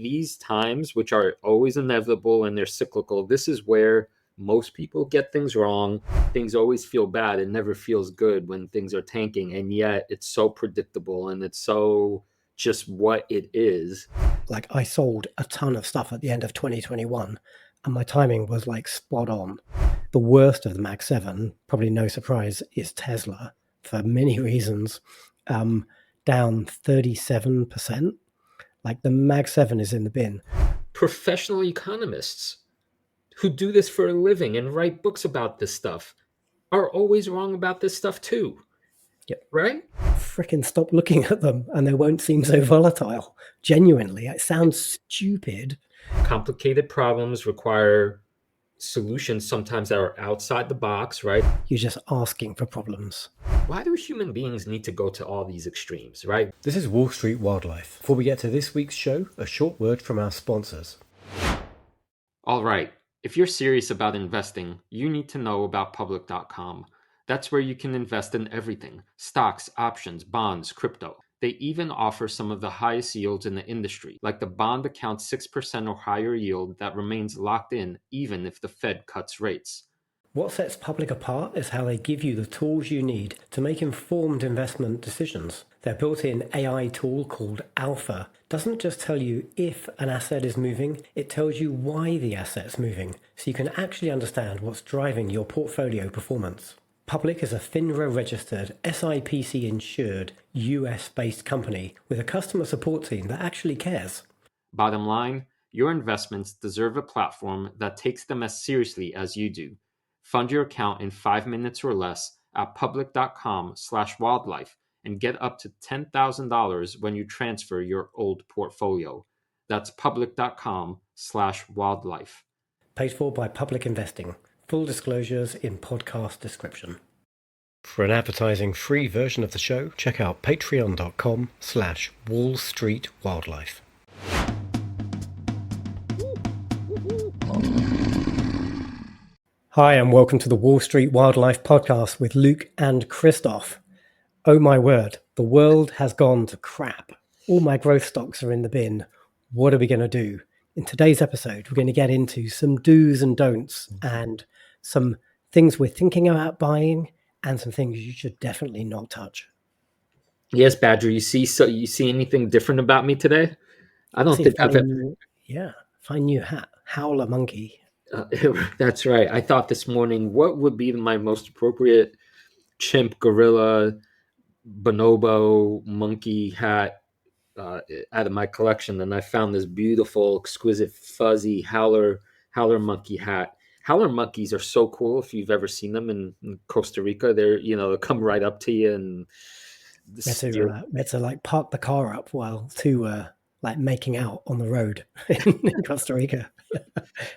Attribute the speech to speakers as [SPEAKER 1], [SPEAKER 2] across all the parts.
[SPEAKER 1] these times, which are always inevitable and they're cyclical, this is where most people get things wrong. Things always feel bad. It never feels good when things are tanking. And yet it's so predictable and it's so just what it is.
[SPEAKER 2] Like, I sold a ton of stuff at the end of 2021 and my timing was like spot on. The worst of the Mag 7, probably no surprise, is Tesla for many reasons. Down 37%. Like, the Mag 7 is in the bin.
[SPEAKER 1] Professional economists who do this for a living and write books about this stuff are always wrong about this stuff too.
[SPEAKER 2] Yep.
[SPEAKER 1] Right?
[SPEAKER 2] Frickin' stop looking at them and they won't seem so volatile. Genuinely, it sounds stupid.
[SPEAKER 1] Complicated problems require solutions sometimes that are outside the box, right?
[SPEAKER 2] You're just asking for problems.
[SPEAKER 1] Why do human beings need to go to all these extremes, right?
[SPEAKER 3] This is Wall Street Wildlife. Before we get to this week's show, a short word from our sponsors.
[SPEAKER 1] All right. If you're serious about investing, you need to know about public.com. That's where you can invest in everything: stocks, options, bonds, crypto. They even offer some of the highest yields in the industry, like the bond account 6% or higher yield that remains locked in even if the Fed cuts rates.
[SPEAKER 2] What sets Public apart is how they give you the tools you need to make informed investment decisions. Their built-in AI tool called Alpha doesn't just tell you if an asset is moving, it tells you why the asset's moving, so you can actually understand what's driving your portfolio performance. Public is a FINRA-registered, SIPC-insured, US-based company with a customer support team that actually cares.
[SPEAKER 1] Bottom line, your investments deserve a platform that takes them as seriously as you do. Fund your account in 5 minutes or less at public.com/wildlife and get up to $10,000 when you transfer your old portfolio. That's public.com/wildlife.
[SPEAKER 2] Paid for by Public Investing. Full disclosures in podcast description.
[SPEAKER 3] For an advertising-free version of the show, check out patreon.com/Wall Street Wildlife.
[SPEAKER 2] Hi, and welcome to the Wall Street Wildlife Podcast with Luke and Christoph. Oh my word, the world has gone to crap. All my growth stocks are in the bin. What are we going to do? In today's episode, we're going to get into some do's and don'ts and some things we're thinking about buying and some things you should definitely not touch.
[SPEAKER 1] Yes, Badger, you see anything different about me today? I don't think I've ever...
[SPEAKER 2] Yeah, fine new hat. Howler monkey.
[SPEAKER 1] That's right. I thought this morning, what would be my most appropriate chimp, gorilla, bonobo, monkey hat out of my collection, and I found this beautiful, exquisite, fuzzy howler monkey hat. Howler monkeys are so cool. If you've ever seen them in Costa Rica, they'll come right up to you and
[SPEAKER 2] we had to like park the car up while like making out on the road in Costa Rica,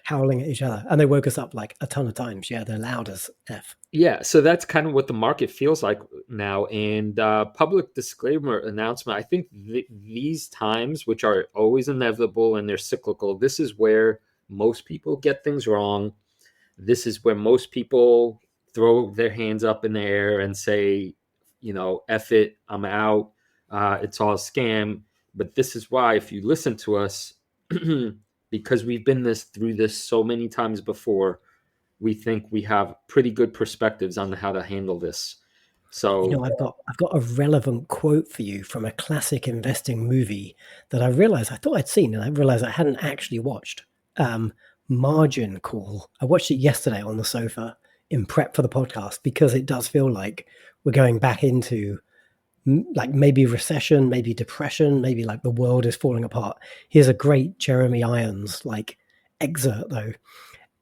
[SPEAKER 2] howling at each other. And they woke us up like a ton of times. Yeah, they're loud as F.
[SPEAKER 1] Yeah, so that's kind of what the market feels like now. And public disclaimer announcement, I think these times, which are always inevitable and they're cyclical, this is where most people get things wrong. This is where most people throw their hands up in the air and say, F it, I'm out. It's all a scam. But this is why, if you listen to us, because we've been through this so many times before, we think we have pretty good perspectives on how to handle this. So
[SPEAKER 2] I've got a relevant quote for you from a classic investing movie that I realized I thought I'd seen and I realized I hadn't actually watched. Margin Call. I watched it yesterday on the sofa in prep for the podcast because it does feel like we're going back into like maybe recession, maybe depression, maybe like the world is falling apart. Here's a great Jeremy Irons like excerpt though.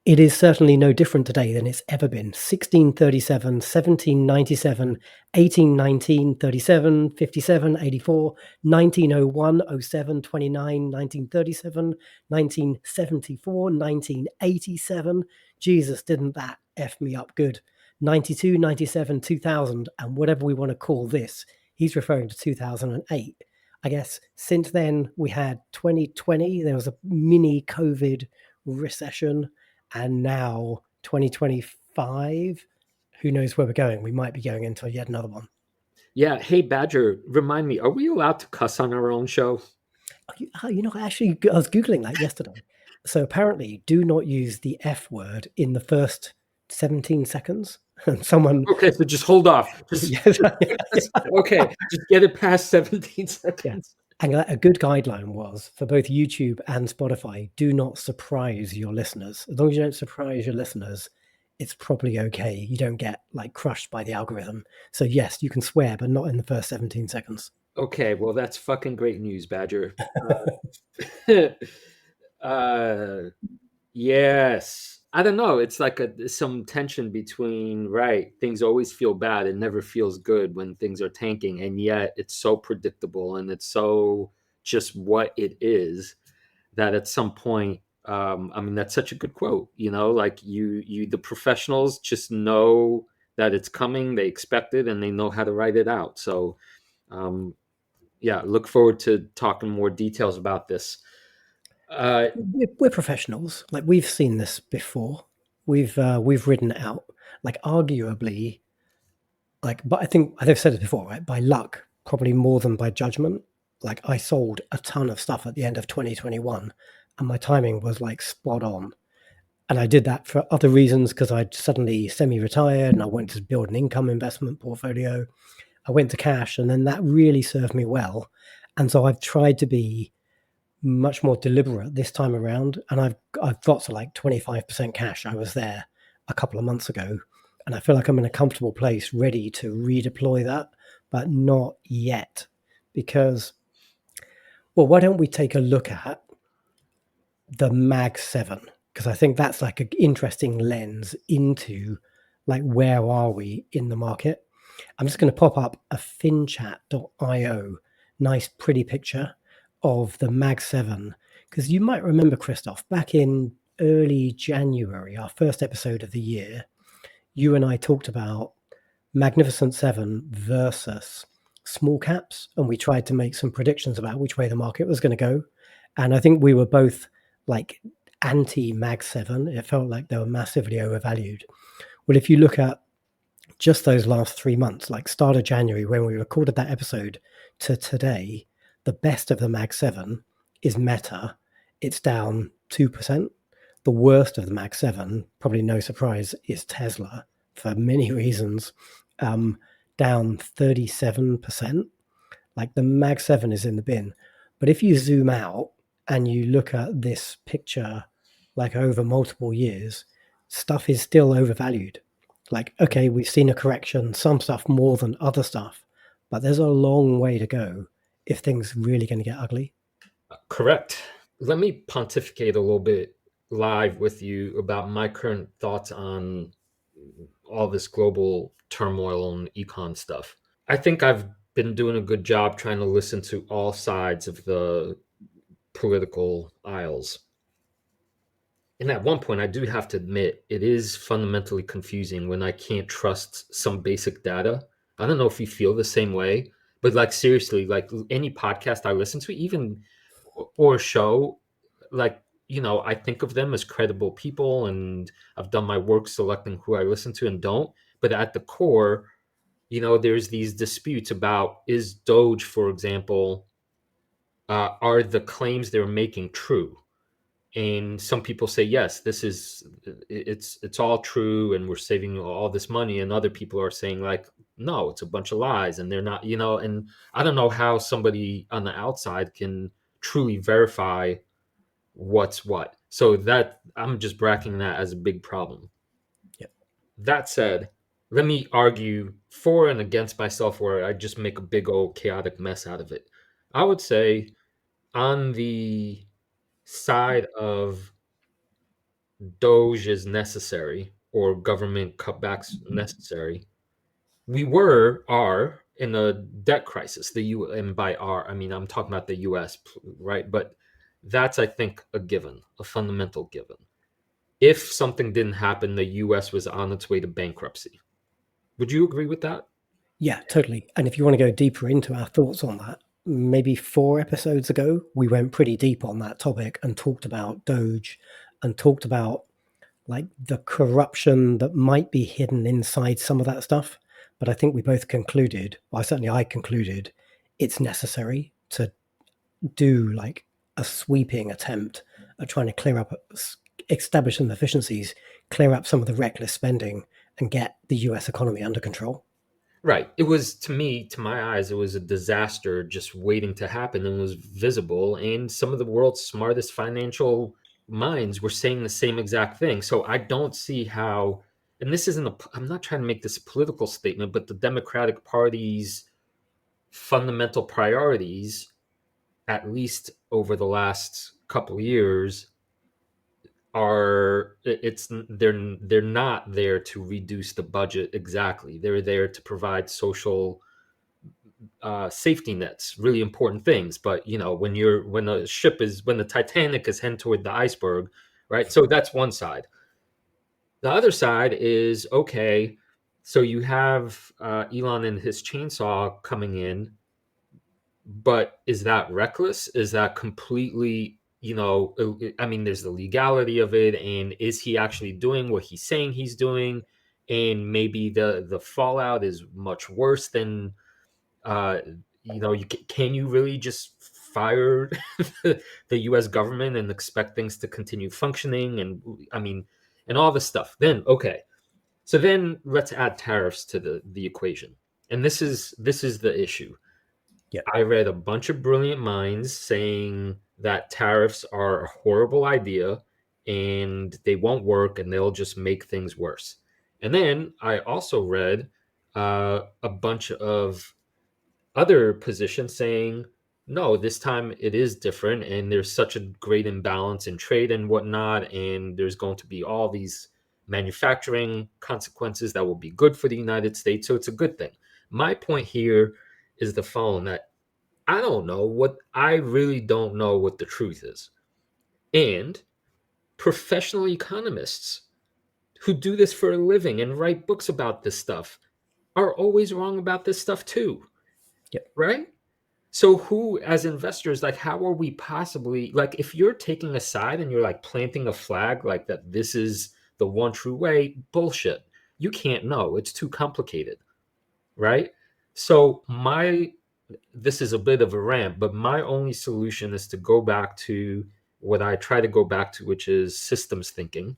[SPEAKER 2] It is certainly no different today than it's ever been. 1637, 1797, 1819, 37, 57, 84, 1901, 07, 29, 1937, 1974, 1987. Jesus, didn't that F me up good. 92, 97, 2000, and whatever we want to call this. He's referring to 2008. I guess since then we had 2020. There was a mini COVID recession. And now 2025, who knows where we're going? We might be going into yet another one.
[SPEAKER 1] Yeah. Hey, Badger, remind me, are we allowed to cuss on our own show?
[SPEAKER 2] Actually, I was Googling that yesterday. So apparently, do not use the F word in the first 17 seconds. And someone,
[SPEAKER 1] Okay, so just hold off.
[SPEAKER 2] yes,
[SPEAKER 1] Okay, just get it past 17
[SPEAKER 2] yeah.
[SPEAKER 1] seconds.
[SPEAKER 2] And a good guideline was for both YouTube and Spotify, do not surprise your listeners. As long as you don't surprise your listeners, it's probably okay. You don't get like crushed by the algorithm. So yes, you can swear, but not in the first 17 seconds.
[SPEAKER 1] Okay, well, that's fucking great news, Badger. Uh, yes. I don't know. It's like some tension between, right, things always feel bad. It never feels good when things are tanking. And yet it's so predictable and it's so just what it is that at some point, I mean, that's such a good quote, like the professionals just know that it's coming, they expect it, and they know how to write it out. So, yeah, look forward to talking more details about this.
[SPEAKER 2] We're professionals. Like we've seen this before. We've written it out. Like arguably, but I think I've said it before, right? By luck, probably more than by judgment. Like I sold a ton of stuff at the end of 2021, and my timing was like spot on. And I did that for other reasons because I'd suddenly semi-retired and I wanted to build an income investment portfolio. I went to cash, and then that really served me well. And so I've tried to be much more deliberate this time around, and I've got to like 25% cash. I was there a couple of months ago, and I feel like I'm in a comfortable place, ready to redeploy that, but not yet. Because, well, why don't we take a look at the Mag 7? Because I think that's like an interesting lens into like where are we in the market. I'm just going to pop up a FinChat.io, nice pretty picture of the Mag 7, because you might remember, Christoph, back in early January, our first episode of the year, you and I talked about Magnificent 7 versus small caps, and we tried to make some predictions about which way the market was going to go. And I think we were both like anti-Mag 7. It felt like they were massively overvalued. Well, if you look at just those last 3 months, like start of January when we recorded that episode to today, the best of the Mag 7 is Meta. It's down 2%. The worst of the Mag 7, probably no surprise, is Tesla for many reasons, down 37%. Like the Mag 7 is in the bin. But if you zoom out and you look at this picture like over multiple years, stuff is still overvalued. Like, okay, we've seen a correction, some stuff more than other stuff, but there's a long way to go if things really going to get ugly.
[SPEAKER 1] Correct. Let me pontificate a little bit live with you about my current thoughts on all this global turmoil and econ stuff. I think I've been doing a good job trying to listen to all sides of the political aisles. And at one point, I do have to admit, it is fundamentally confusing when I can't trust some basic data. I don't know if you feel the same way, but like seriously, like any podcast I listen to, even or show, like, I think of them as credible people, and I've done my work selecting who I listen to and don't. But at the core, there's these disputes about, is Doge, for example, are the claims they're making true? And some people say, yes, it's all true and we're saving all this money. And other people are saying like, no, it's a bunch of lies and they're not, and I don't know how somebody on the outside can truly verify what's what. So that I'm just bracketing that as a big problem.
[SPEAKER 2] Yep.
[SPEAKER 1] That said, let me argue for and against myself where I just make a big old chaotic mess out of it. I would say on the side of Doge is necessary or government cutbacks necessary, we are in a debt crisis. And by our, I mean, I'm talking about the US, right? But that's, I think, a given, a fundamental given. If something didn't happen, the US was on its way to bankruptcy. Would you agree with that?
[SPEAKER 2] Yeah, totally. And if you want to go deeper into our thoughts on that, maybe 4 episodes ago, we went pretty deep on that topic and talked about Doge and talked about like the corruption that might be hidden inside some of that stuff. But I think we both concluded, well, certainly I concluded, it's necessary to do like a sweeping attempt at trying to clear up, establish some efficiencies, clear up some of the reckless spending, and get the US economy under control.
[SPEAKER 1] Right. It was, to me, to my eyes, it was a disaster just waiting to happen and was visible. And some of the world's smartest financial minds were saying the same exact thing. So I don't see how, and this isn't I'm not trying to make this a political statement, but the Democratic Party's fundamental priorities, at least over the last couple of years, they're not there to reduce the budget exactly. They're there to provide social safety nets, really important things. But when the Titanic is heading toward the iceberg, right? So that's one side. The other side is, okay, so you have Elon and his chainsaw coming in, but is that reckless? Is that completely, I mean, there's the legality of it, and is he actually doing what he's saying he's doing? And maybe the fallout is much worse than, can you really just fire the U.S. government and expect things to continue functioning? And I mean, and all this stuff. Then, okay, so then let's add tariffs to the equation, and this is the issue.
[SPEAKER 2] Yeah.
[SPEAKER 1] I read a bunch of brilliant minds saying that tariffs are a horrible idea and they won't work and they'll just make things worse. And then I also read a bunch of other positions saying, no, this time it is different and there's such a great imbalance in trade and whatnot, and there's going to be all these manufacturing consequences that will be good for the United States. So it's a good thing. My point here is the following: that I really don't know what the truth is. And professional economists who do this for a living and write books about this stuff are always wrong about this stuff too.
[SPEAKER 2] Yep.
[SPEAKER 1] Right? So who, as investors, like, how are we possibly, like, if you're taking a side and you're like planting a flag like that, this is the one true way, bullshit. You can't know. It's too complicated. Right? So this is a bit of a rant, but my only solution is to go back to what I try to go back to, which is systems thinking,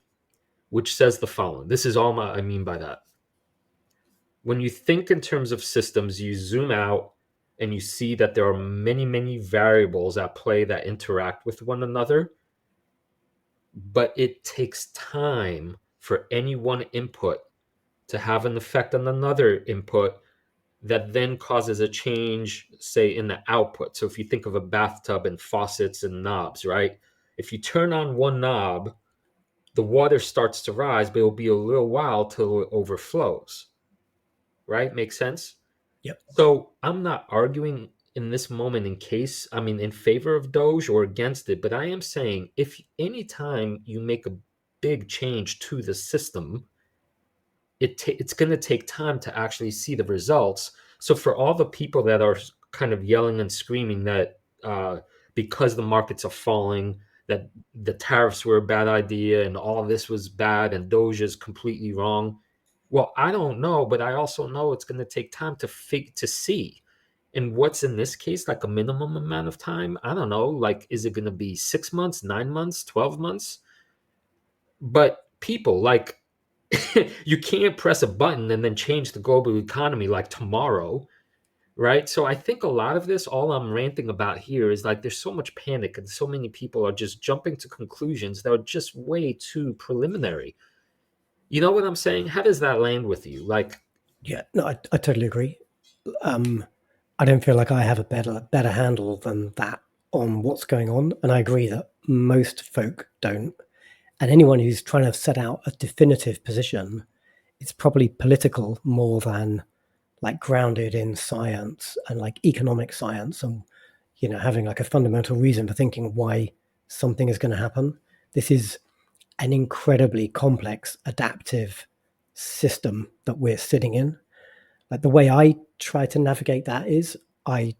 [SPEAKER 1] which says the following. This is all I mean by that. When you think in terms of systems, you zoom out and you see that there are many, many variables at play that interact with one another, but it takes time for any one input to have an effect on another input that then causes a change, say, in the output. So if you think of a bathtub and faucets and knobs, right? If you turn on one knob, the water starts to rise, but it'll be a little while till it overflows, right? Makes sense?
[SPEAKER 2] Yep.
[SPEAKER 1] So I'm not arguing in this moment in favor of Doge or against it, but I am saying if anytime you make a big change to the system, it's going to take time to actually see the results. So for all the people that are kind of yelling and screaming that because the markets are falling, that the tariffs were a bad idea and all this was bad and Doge is completely wrong. Well, I don't know, but I also know it's going to take time to see. And what's in this case, like a minimum amount of time? I don't know. Like, is it going to be 6 months, 9 months, 12 months? But people, like, you can't press a button and then change the global economy like tomorrow, right? So I think a lot of this, all I'm ranting about here is like there's so much panic and so many people are just jumping to conclusions that are just way too preliminary. You know what I'm saying? How does that land with you? Like,
[SPEAKER 2] yeah, no, I totally agree. I don't feel like I have a better handle than that on what's going on, and I agree that most folk don't. And anyone who's trying to set out a definitive position, it's probably political more than like grounded in science and like economic science and, having like a fundamental reason for thinking why something is going to happen. This is an incredibly complex adaptive system that we're sitting in. Like the way I try to navigate that is I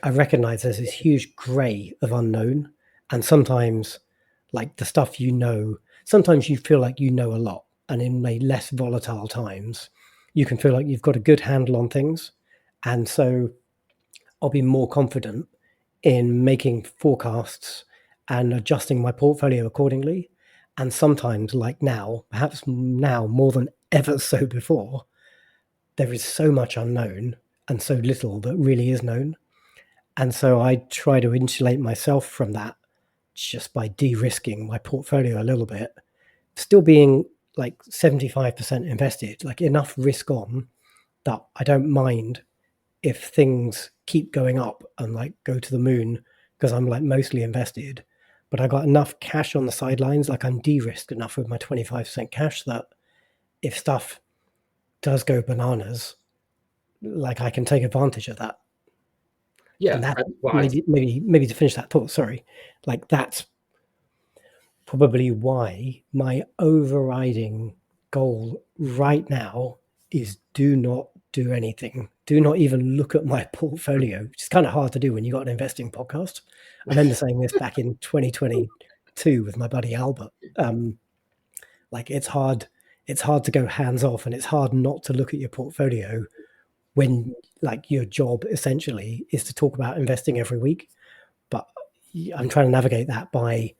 [SPEAKER 2] recognize there's this huge gray of unknown, and sometimes like the stuff sometimes you feel like you know a lot, and in less volatile times you can feel like you've got a good handle on things, and so I'll be more confident in making forecasts and adjusting my portfolio accordingly. And sometimes, like now, perhaps now more than ever so before, there is so much unknown and so little that really is known. And so I try to insulate myself from that just by de-risking my portfolio a little bit, still being like 75% invested, like enough risk on that I don't mind if things keep going up and like go to the moon, because I'm like mostly invested, but I got enough cash on the sidelines, like I'm de-risked enough with my 25% cash that if stuff does go bananas, like I can take advantage of that.
[SPEAKER 1] Yeah,
[SPEAKER 2] And that
[SPEAKER 1] well,
[SPEAKER 2] maybe to finish that thought, sorry, like that's probably why my overriding goal right now is do not do anything. Do not even look at my portfolio, which is kind of hard to do when you got an investing podcast. I remember saying this back in 2022 with my buddy Albert. Like it's hard to go hands off, and it's hard not to look at your portfolio when like your job essentially is to talk about investing every week. But I'm trying to navigate that by,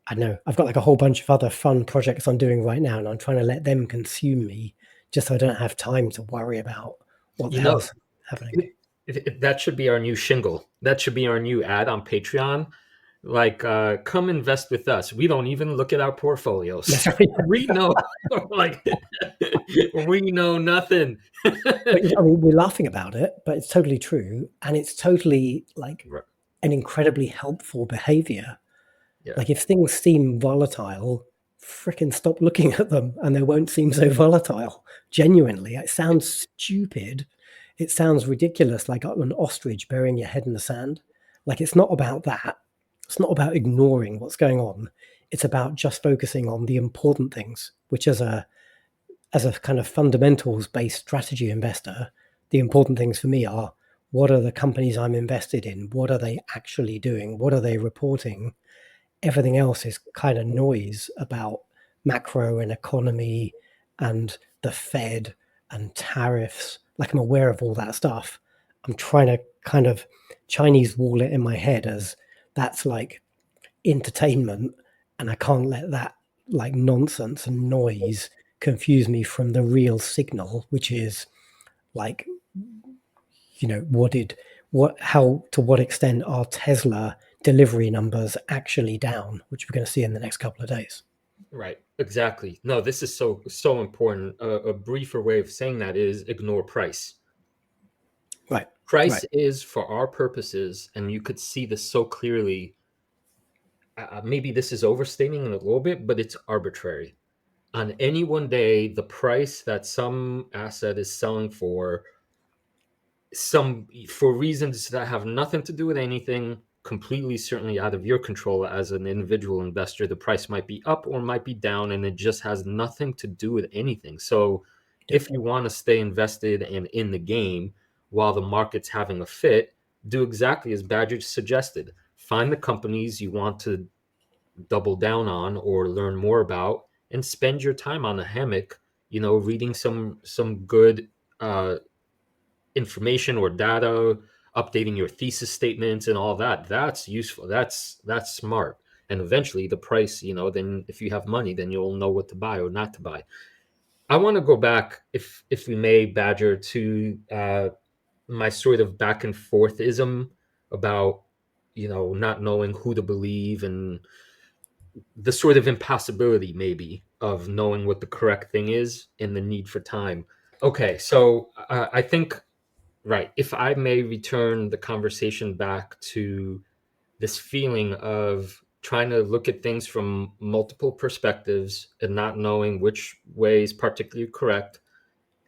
[SPEAKER 2] I don't know, I've got like a whole bunch of other fun projects I'm doing right now, and I'm trying to let them consume me just so I don't have time to worry about what the hell's happening.
[SPEAKER 1] That should be our new shingle. That should be our new ad on Patreon. Like, come invest with us. We don't even look at our portfolios.
[SPEAKER 2] That's right.
[SPEAKER 1] We know, like, we know nothing.
[SPEAKER 2] But, I mean, we're laughing about it, but it's totally true, and it's totally like
[SPEAKER 1] Right.
[SPEAKER 2] an incredibly helpful behavior.
[SPEAKER 1] Yeah.
[SPEAKER 2] Like if things seem volatile, freaking stop looking at them, and they won't seem so volatile. Genuinely, it sounds stupid. It sounds ridiculous, like an ostrich burying your head in the sand. Like it's not about that. It's not about ignoring what's going on. It's about just focusing on the important things, which as a kind of fundamentals-based strategy investor, the important things for me are, what are the companies I'm invested in? What are they actually doing? What are they reporting? Everything else is kind of noise about macro and economy and the Fed and tariffs. Like I'm aware of all that stuff. I'm trying to kind of Chinese wall it in my head as that's like entertainment, and I can't let that like nonsense and noise confuse me from the real signal, which is like, you know, to what extent are Tesla delivery numbers actually down, which we're going to see in the next couple of days.
[SPEAKER 1] Right. Exactly. No, this is so important. A briefer way of saying that is ignore price.
[SPEAKER 2] Right.
[SPEAKER 1] Price is, for our purposes, and you could see this so clearly. Maybe this is overstating it a little bit, but it's arbitrary. On any one day, the price that some asset is selling for reasons that have nothing to do with anything, completely certainly out of your control as an individual investor, the price might be up or might be down, and it just has nothing to do with anything. So if you want to stay invested and in the game while the market's having a fit, do exactly as Badger suggested. Find the companies you want to double down on or learn more about, and spend your time on the hammock, reading some good information or data, updating your thesis statements and all that. That's useful. That's smart. And eventually the price, then if you have money, then you'll know what to buy or not to buy. I want to go back, if we may, Badger, to my sort of back and forthism about, not knowing who to believe, and the sort of impossibility maybe of knowing what the correct thing is and the need for time. Okay, so I think, right, if I may return the conversation back to this feeling of trying to look at things from multiple perspectives and not knowing which way is particularly correct,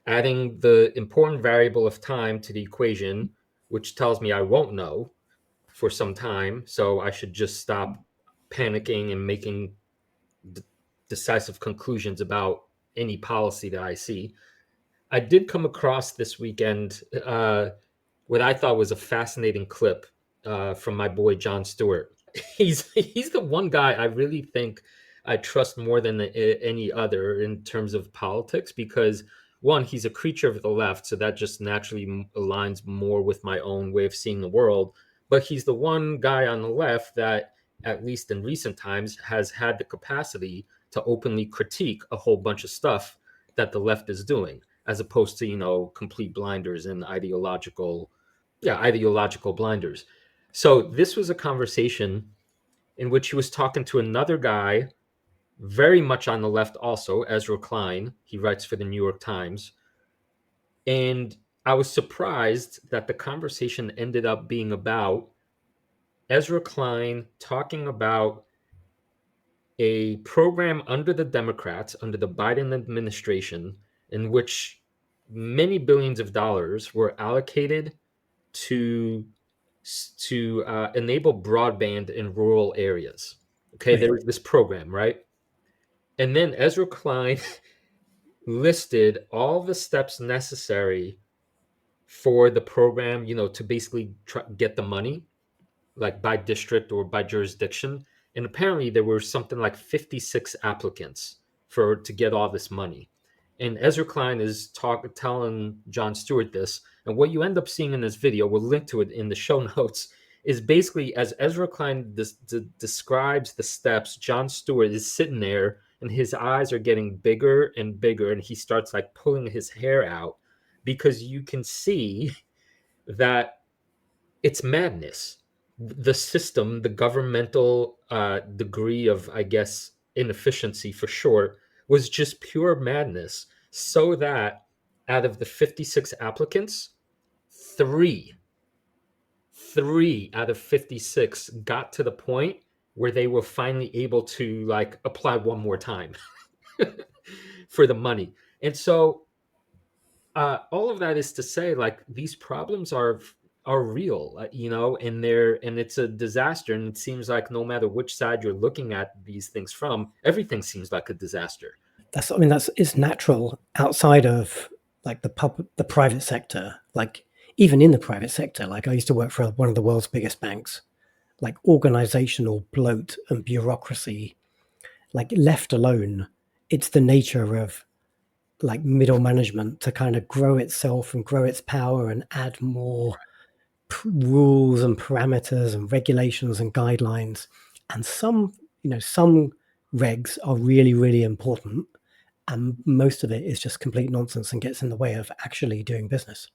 [SPEAKER 1] adding the important variable of time to the equation, which tells me I won't know for some time, so I should just stop panicking and making decisive conclusions about any policy that I see. I did come across this weekend what I thought was a fascinating clip from my boy John Stewart. He's the one guy I really think I trust more than any other in terms of politics, because one, he's a creature of the left, so that just naturally aligns more with my own way of seeing the world. but he's the one guy on the left that, at least in recent times, has had the capacity to openly critique a whole bunch of stuff that the left is doing, as opposed to, complete blinders and ideological blinders. So this was a conversation in which he was talking to another guy very much on the left also, Ezra Klein. He writes for the New York Times. And I was surprised that the conversation ended up being about Ezra Klein talking about a program under the Democrats, under the Biden administration, in which many billions of dollars were allocated to enable broadband in rural areas. Okay,
[SPEAKER 2] Right.
[SPEAKER 1] there was this program, right? And then Ezra Klein listed all the steps necessary for the program, to basically get the money, like by district or by jurisdiction. And apparently there were something like 56 applicants to get all this money. And Ezra Klein is telling Jon Stewart this. And what you end up seeing in this video, we'll link to it in the show notes, is basically as Ezra Klein describes the steps, Jon Stewart is sitting there and his eyes are getting bigger and bigger. And he starts like pulling his hair out because you can see that it's madness. The system, the governmental degree of, I guess, inefficiency for short, was just pure madness. So that out of the 56 applicants, three out of 56 got to the point where they were finally able to like apply one more time for the money. And so all of that is to say, like, these problems are real, and it's a disaster. And it seems like no matter which side you're looking at these things from, everything seems like a disaster.
[SPEAKER 2] It's natural outside of like the private sector. Like even in the private sector, like I used to work for one of the world's biggest banks. Like organizational bloat and bureaucracy, like left alone, it's the nature of like middle management to kind of grow itself and grow its power and add more rules and parameters and regulations and guidelines. And some regs are really, really important. And most of it is just complete nonsense and gets in the way of actually doing business.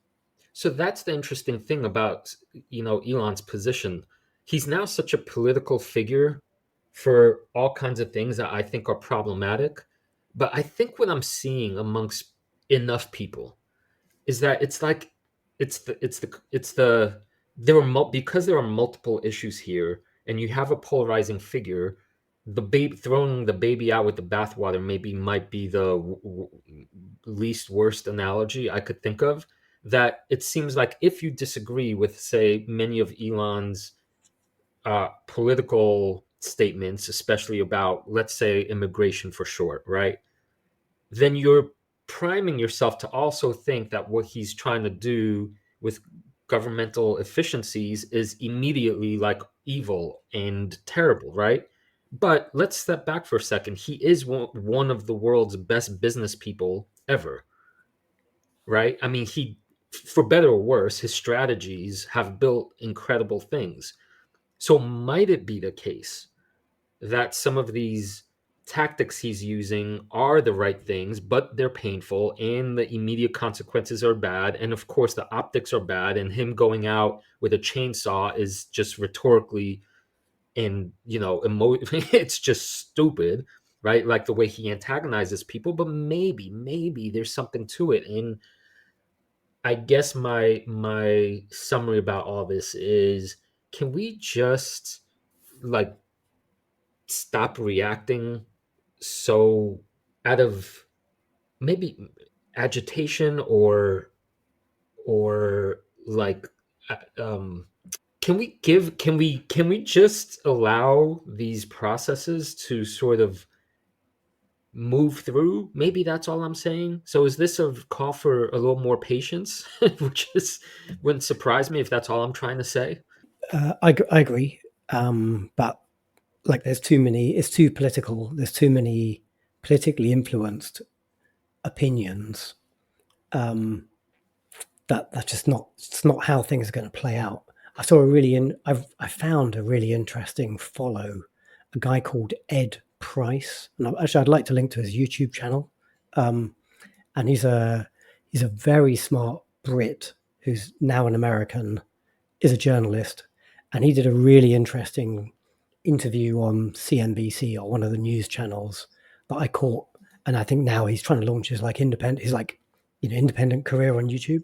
[SPEAKER 1] So that's the interesting thing about, Elon's position. He's now such a political figure for all kinds of things that I think are problematic. But I think what I'm seeing amongst enough people is that it's like because there are multiple issues here, and you have a polarizing figure. Throwing the baby out with the bathwater might be the least worst analogy I could think of. That it seems like if you disagree with, say, many of Elon's political statements, especially about, let's say, immigration for short, right? Then you're priming yourself to also think that what he's trying to do with governmental efficiencies is immediately like evil and terrible, right? But let's step back for a second. He is one of the world's best business people ever, right? I mean, for better or worse, his strategies have built incredible things. So might it be the case that some of these tactics he's using are the right things, but they're painful and the immediate consequences are bad? And of course, the optics are bad. And him going out with a chainsaw is just rhetorically and, it's just stupid, right? Like the way he antagonizes people. But maybe there's something to it. And I guess my summary about all this is, can we just like stop reacting so out of maybe agitation or like can we just allow these processes to sort of move through? Maybe that's all I'm saying. So is this a call for a little more patience? Which wouldn't surprise me if that's all I'm trying to say.
[SPEAKER 2] I agree. But like it's too political. There's too many politically influenced opinions. That's just not how things are going to play out. I found a really interesting follow, a guy called Ed Price, and I'd like to link to his YouTube channel. And he's a very smart Brit who's now an American, is a journalist, and he did a really interesting interview on CNBC or one of the news channels that I caught. And I think now he's trying to launch his independent career on YouTube.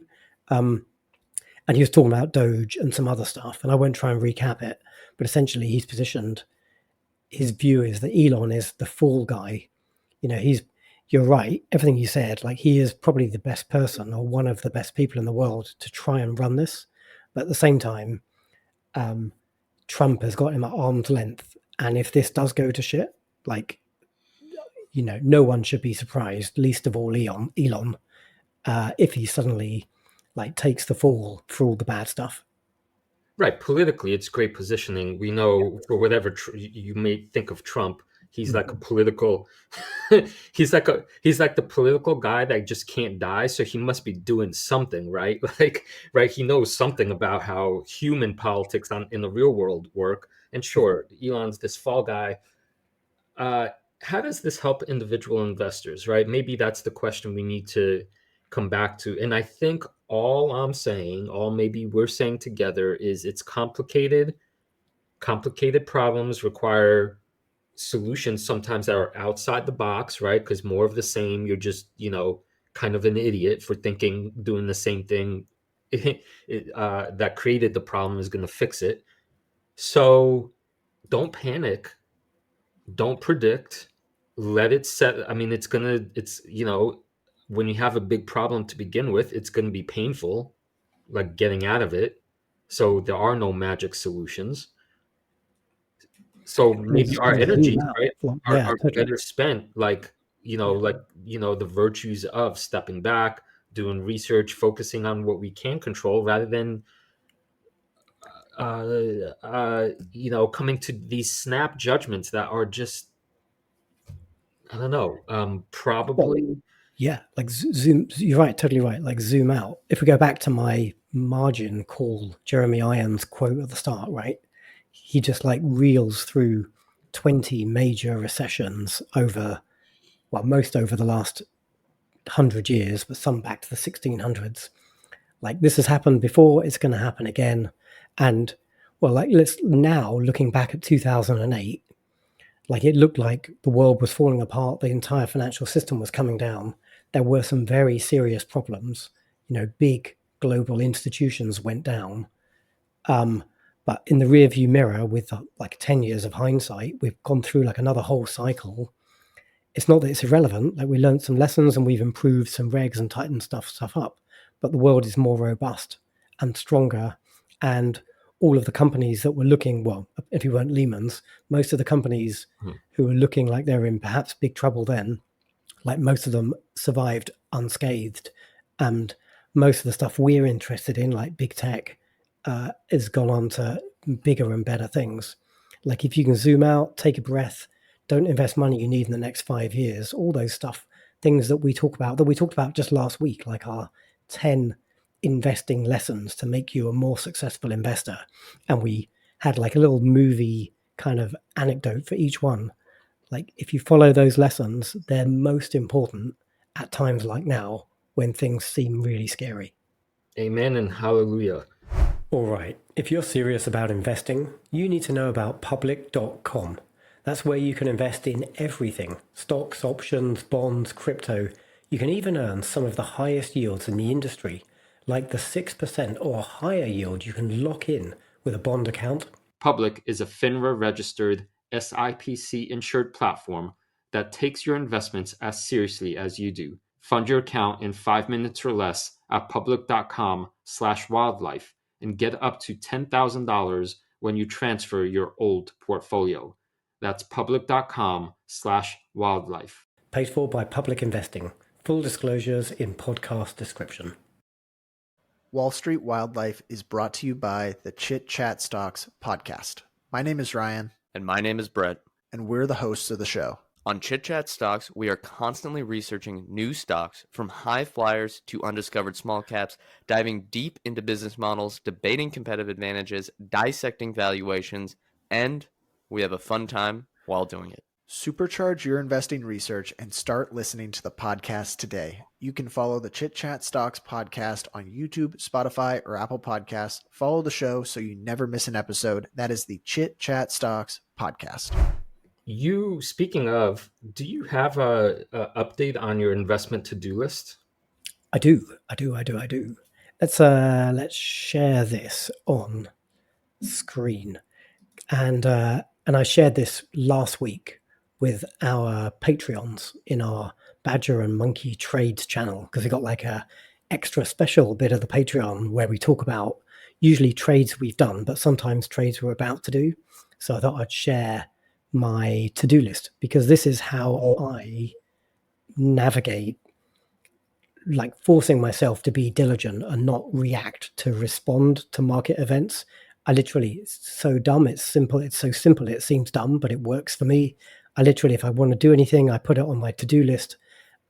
[SPEAKER 2] And he was talking about Doge and some other stuff, and I won't try and recap it, but essentially his view is that Elon is the fall guy. You're right, everything you said, like he is probably the best person or one of the best people in the world to try and run this. But at the same time, Trump has got him at arm's length. And if this does go to shit, no one should be surprised, least of all Elon, if he suddenly takes the fall for all the bad stuff.
[SPEAKER 1] Right. Politically, it's great positioning. We know for whatever you may think of Trump, he's like a political, he's like the political guy that just can't die. So he must be doing something, right? Right. He knows something about how human politics in the real world work. And sure, Elon's this fall guy. How does this help individual investors, right? Maybe that's the question we need to come back to. And I think all maybe we're saying together is it's complicated. Complicated problems require solutions sometimes that are outside the box, right? Because more of the same, you're just, kind of an idiot for doing the same thing that created the problem is going to fix it. So don't panic. Don't predict. Let it set. I mean, when you have a big problem to begin with, it's going to be painful, like getting out of it. So there are no magic solutions. So maybe our energy, right, are better spent, the virtues of stepping back, doing research, focusing on what we can control, rather than, coming to these snap judgments that are just, I don't know, probably.
[SPEAKER 2] Well, yeah, zoom. You're right, totally right. Zoom out. If we go back to my margin call, Jeremy Irons quote at the start, right? He just reels through 20 major recessions most over the last 100 years, but some back to the 1600s. This has happened before, it's going to happen again. And let's now, looking back at 2008, it looked like the world was falling apart. The entire financial system was coming down. There were some very serious problems. Big global institutions went down. But in the rearview mirror, with 10 years of hindsight, we've gone through another whole cycle. It's not that it's irrelevant. We learned some lessons and we've improved some regs and tightened stuff up. But the world is more robust and stronger. And all of the companies that were looking, if you weren't Lehman's, most of the companies who were looking like they were in perhaps big trouble then, most of them survived unscathed. And most of the stuff we're interested in, like big tech, has gone on to bigger and better things. If you can zoom out, take a breath, don't invest money you need in the next 5 years, all those things that we talked about just last week, our 10 investing lessons to make you a more successful investor. And we had a little movie kind of anecdote for each one. If you follow those lessons, they're most important at times like now when things seem really scary.
[SPEAKER 1] Amen and hallelujah.
[SPEAKER 3] All right. If you're serious about investing, you need to know about public.com. That's where you can invest in everything: stocks, options, bonds, crypto. You can even earn some of the highest yields in the industry, like the 6% or higher yield you can lock in with a bond account.
[SPEAKER 1] Public is a FINRA-registered SIPC-insured platform that takes your investments as seriously as you do. Fund your account in 5 minutes or less at public.com/wildlife and get up to $10,000 when you transfer your old portfolio. That's public.com/wildlife.
[SPEAKER 3] Paid for by Public Investing. Full disclosures in podcast description.
[SPEAKER 4] Wall Street Wildlife is brought to you by the Chit Chat Stocks Podcast. My name is Ryan.
[SPEAKER 5] And my name is Brett.
[SPEAKER 4] And we're the hosts of the show.
[SPEAKER 5] On Chit Chat Stocks, we are constantly researching new stocks from high flyers to undiscovered small caps, diving deep into business models, debating competitive advantages, dissecting valuations, and we have a fun time while doing it.
[SPEAKER 4] Supercharge your investing research and start listening to the podcast today. You can follow the Chit Chat Stocks Podcast on YouTube, Spotify, or Apple Podcasts. Follow the show so you never miss an episode. That is the Chit Chat Stocks Podcast.
[SPEAKER 1] Speaking of, do you have a update on your investment to-do list?
[SPEAKER 2] I do. Let's share this on screen. And I shared this last week with our Patreons in our Badger and Monkey Trades channel, because we got like a extra special bit of the Patreon where we talk about usually trades we've done, but sometimes trades we're about to do. So I thought I'd share my to-do list, because this is how I navigate, like forcing myself to be diligent and not react to respond to market events. I literally, it's so dumb, it's simple, it's so simple, it seems dumb, but it works for me. I literally, if I want to do anything, I put it on my to-do list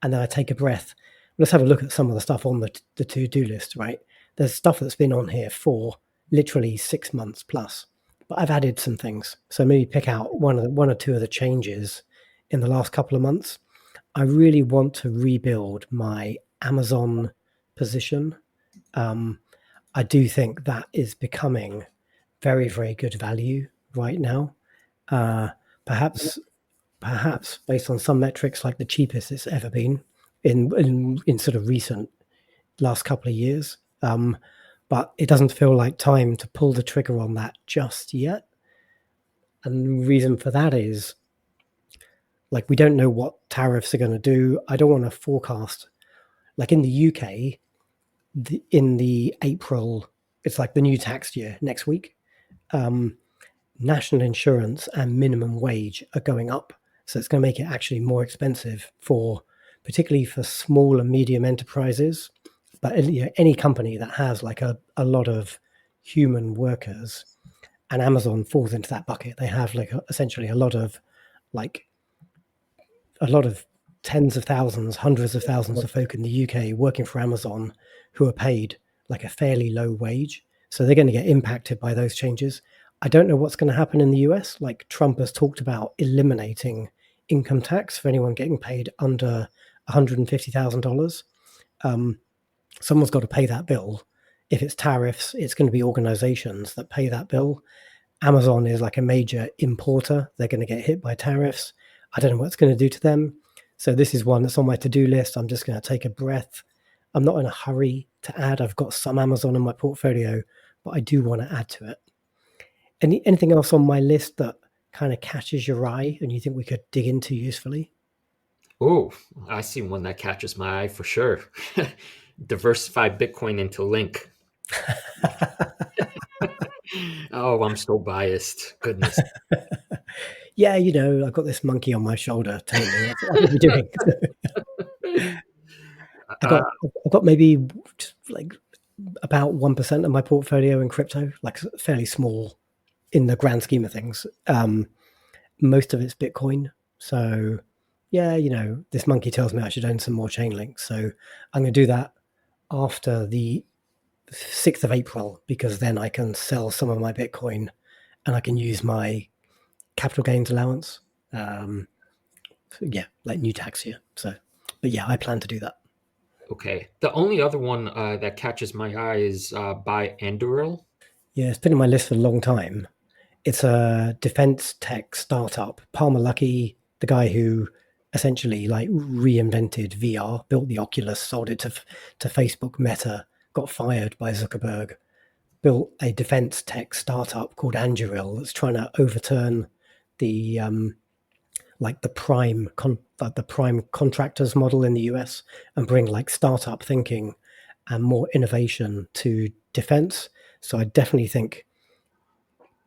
[SPEAKER 2] and then I take a breath. Let's have a look at some of the stuff on the to-do list, right? There's stuff that's been on here for literally 6 months plus, but I've added some things. So maybe pick out one or two of the changes in the last couple of months. I really want to rebuild my Amazon position. I do think that is becoming very, very good value right now. Perhaps based on some metrics, like the cheapest it's ever been in sort of recent last couple of years. But it doesn't feel like time to pull the trigger on that just yet. And the reason for that is, like, we don't know what tariffs are going to do. I don't want to forecast. Like in the UK, in the April, it's like the new tax year next week. National insurance and minimum wage are going up. So it's going to make it actually more expensive particularly for small and medium enterprises. But any company that has like a lot of human workers, and Amazon falls into that bucket. They have like essentially a lot of tens of thousands, hundreds of thousands of folk in the UK working for Amazon who are paid like a fairly low wage. So they're going to get impacted by those changes. I don't know what's going to happen in the US. Like Trump has talked about eliminating income tax for anyone getting paid under $150,000. Someone's got to pay that bill. If it's tariffs, it's going to be organizations that pay that bill. Amazon is like a major importer. They're going to get hit by tariffs. I don't know what it's going to do to them. So this is one that's on my to-do list. I'm just going to take a breath. I'm not in a hurry to add. I've got some Amazon in my portfolio, but I do want to add to it. Anything else on my list that kind of catches your eye and you think we could dig into usefully?
[SPEAKER 1] Oh, I see one that catches my eye for sure. Diversify Bitcoin into Link. Oh, I'm so biased. Goodness.
[SPEAKER 2] Yeah, I've got this monkey on my shoulder telling me what I'm doing. I've got maybe just like about 1% of my portfolio in crypto, like fairly small in the grand scheme of things. Most of it's Bitcoin. So yeah, this monkey tells me I should own some more Chainlink. So I'm going to do that after the 6th of April, because then I can sell some of my Bitcoin and I can use my capital gains allowance. Like new tax year. So, but yeah, I plan to do that.
[SPEAKER 1] Okay. The only other one that catches my eye is by Anduril.
[SPEAKER 2] Yeah, it's been on my list for a long time. It's a defense tech startup. Palmer Luckey, the guy who essentially like reinvented VR, built the Oculus, sold it to Facebook, Meta, got fired by Zuckerberg, built a defense tech startup called Anduril that's trying to overturn the prime contractors model in the US and bring like startup thinking and more innovation to defense. So I definitely think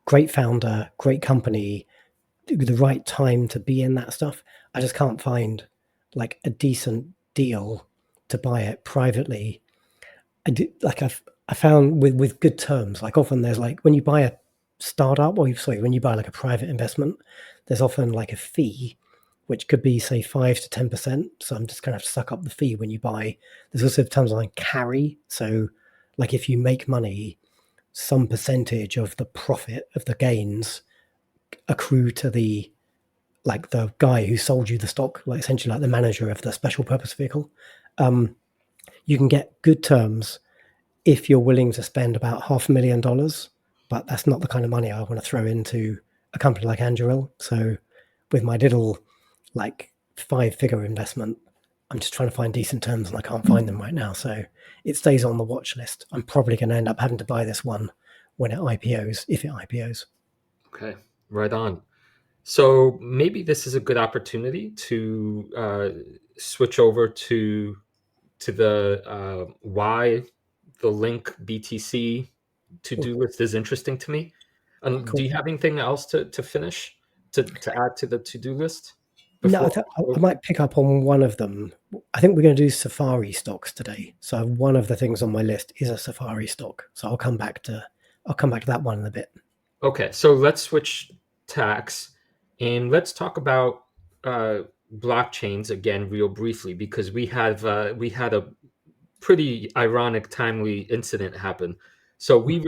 [SPEAKER 2] great founder, great company, the right time to be in that stuff. I just can't find like a decent deal to buy it privately. I found with good terms, like often there's like when you buy a startup when you buy like a private investment, there's often like a fee which could be say 5 to 10%. So I'm just going to have to suck up the fee when you buy. There's also times like carry. So like if you make money, some percentage of the profit of the gains accrue to the guy who sold you the stock, like essentially like the manager of the special purpose vehicle. You can get good terms if you're willing to spend about $500,000, but that's not the kind of money I want to throw into a company like Anduril. So with my little like 5-figure investment, I'm just trying to find decent terms and I can't find them right now. So it stays on the watch list. I'm probably going to end up having to buy this one when it IPOs, if it IPOs.
[SPEAKER 1] Okay, right on. So maybe this is a good opportunity to switch over to the why the link BTC to-do list is interesting to me.
[SPEAKER 2] Cool.
[SPEAKER 1] Do you have anything else to finish to add to the to-do list?
[SPEAKER 2] No, I might pick up on one of them. I think we're going to do Safari stocks today. So one of the things on my list is a Safari stock. So I'll come back to that one in a bit.
[SPEAKER 1] Okay, so let's switch tacks and let's talk about blockchains again real briefly, because we had a pretty ironic, timely incident happen. So we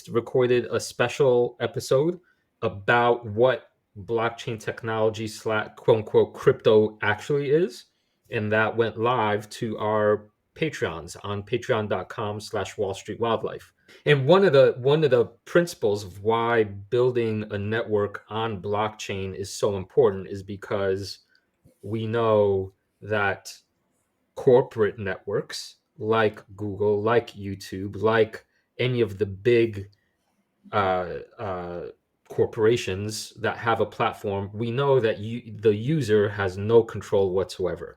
[SPEAKER 1] recorded a special episode about what blockchain technology / quote unquote crypto actually is, and that went live to our Patreons on patreon.com/Wall Street Wildlife. And one of the principles of why building a network on blockchain is so important is because we know that corporate networks like Google, like YouTube, like any of the big corporations that have a platform, we know that the user has no control whatsoever.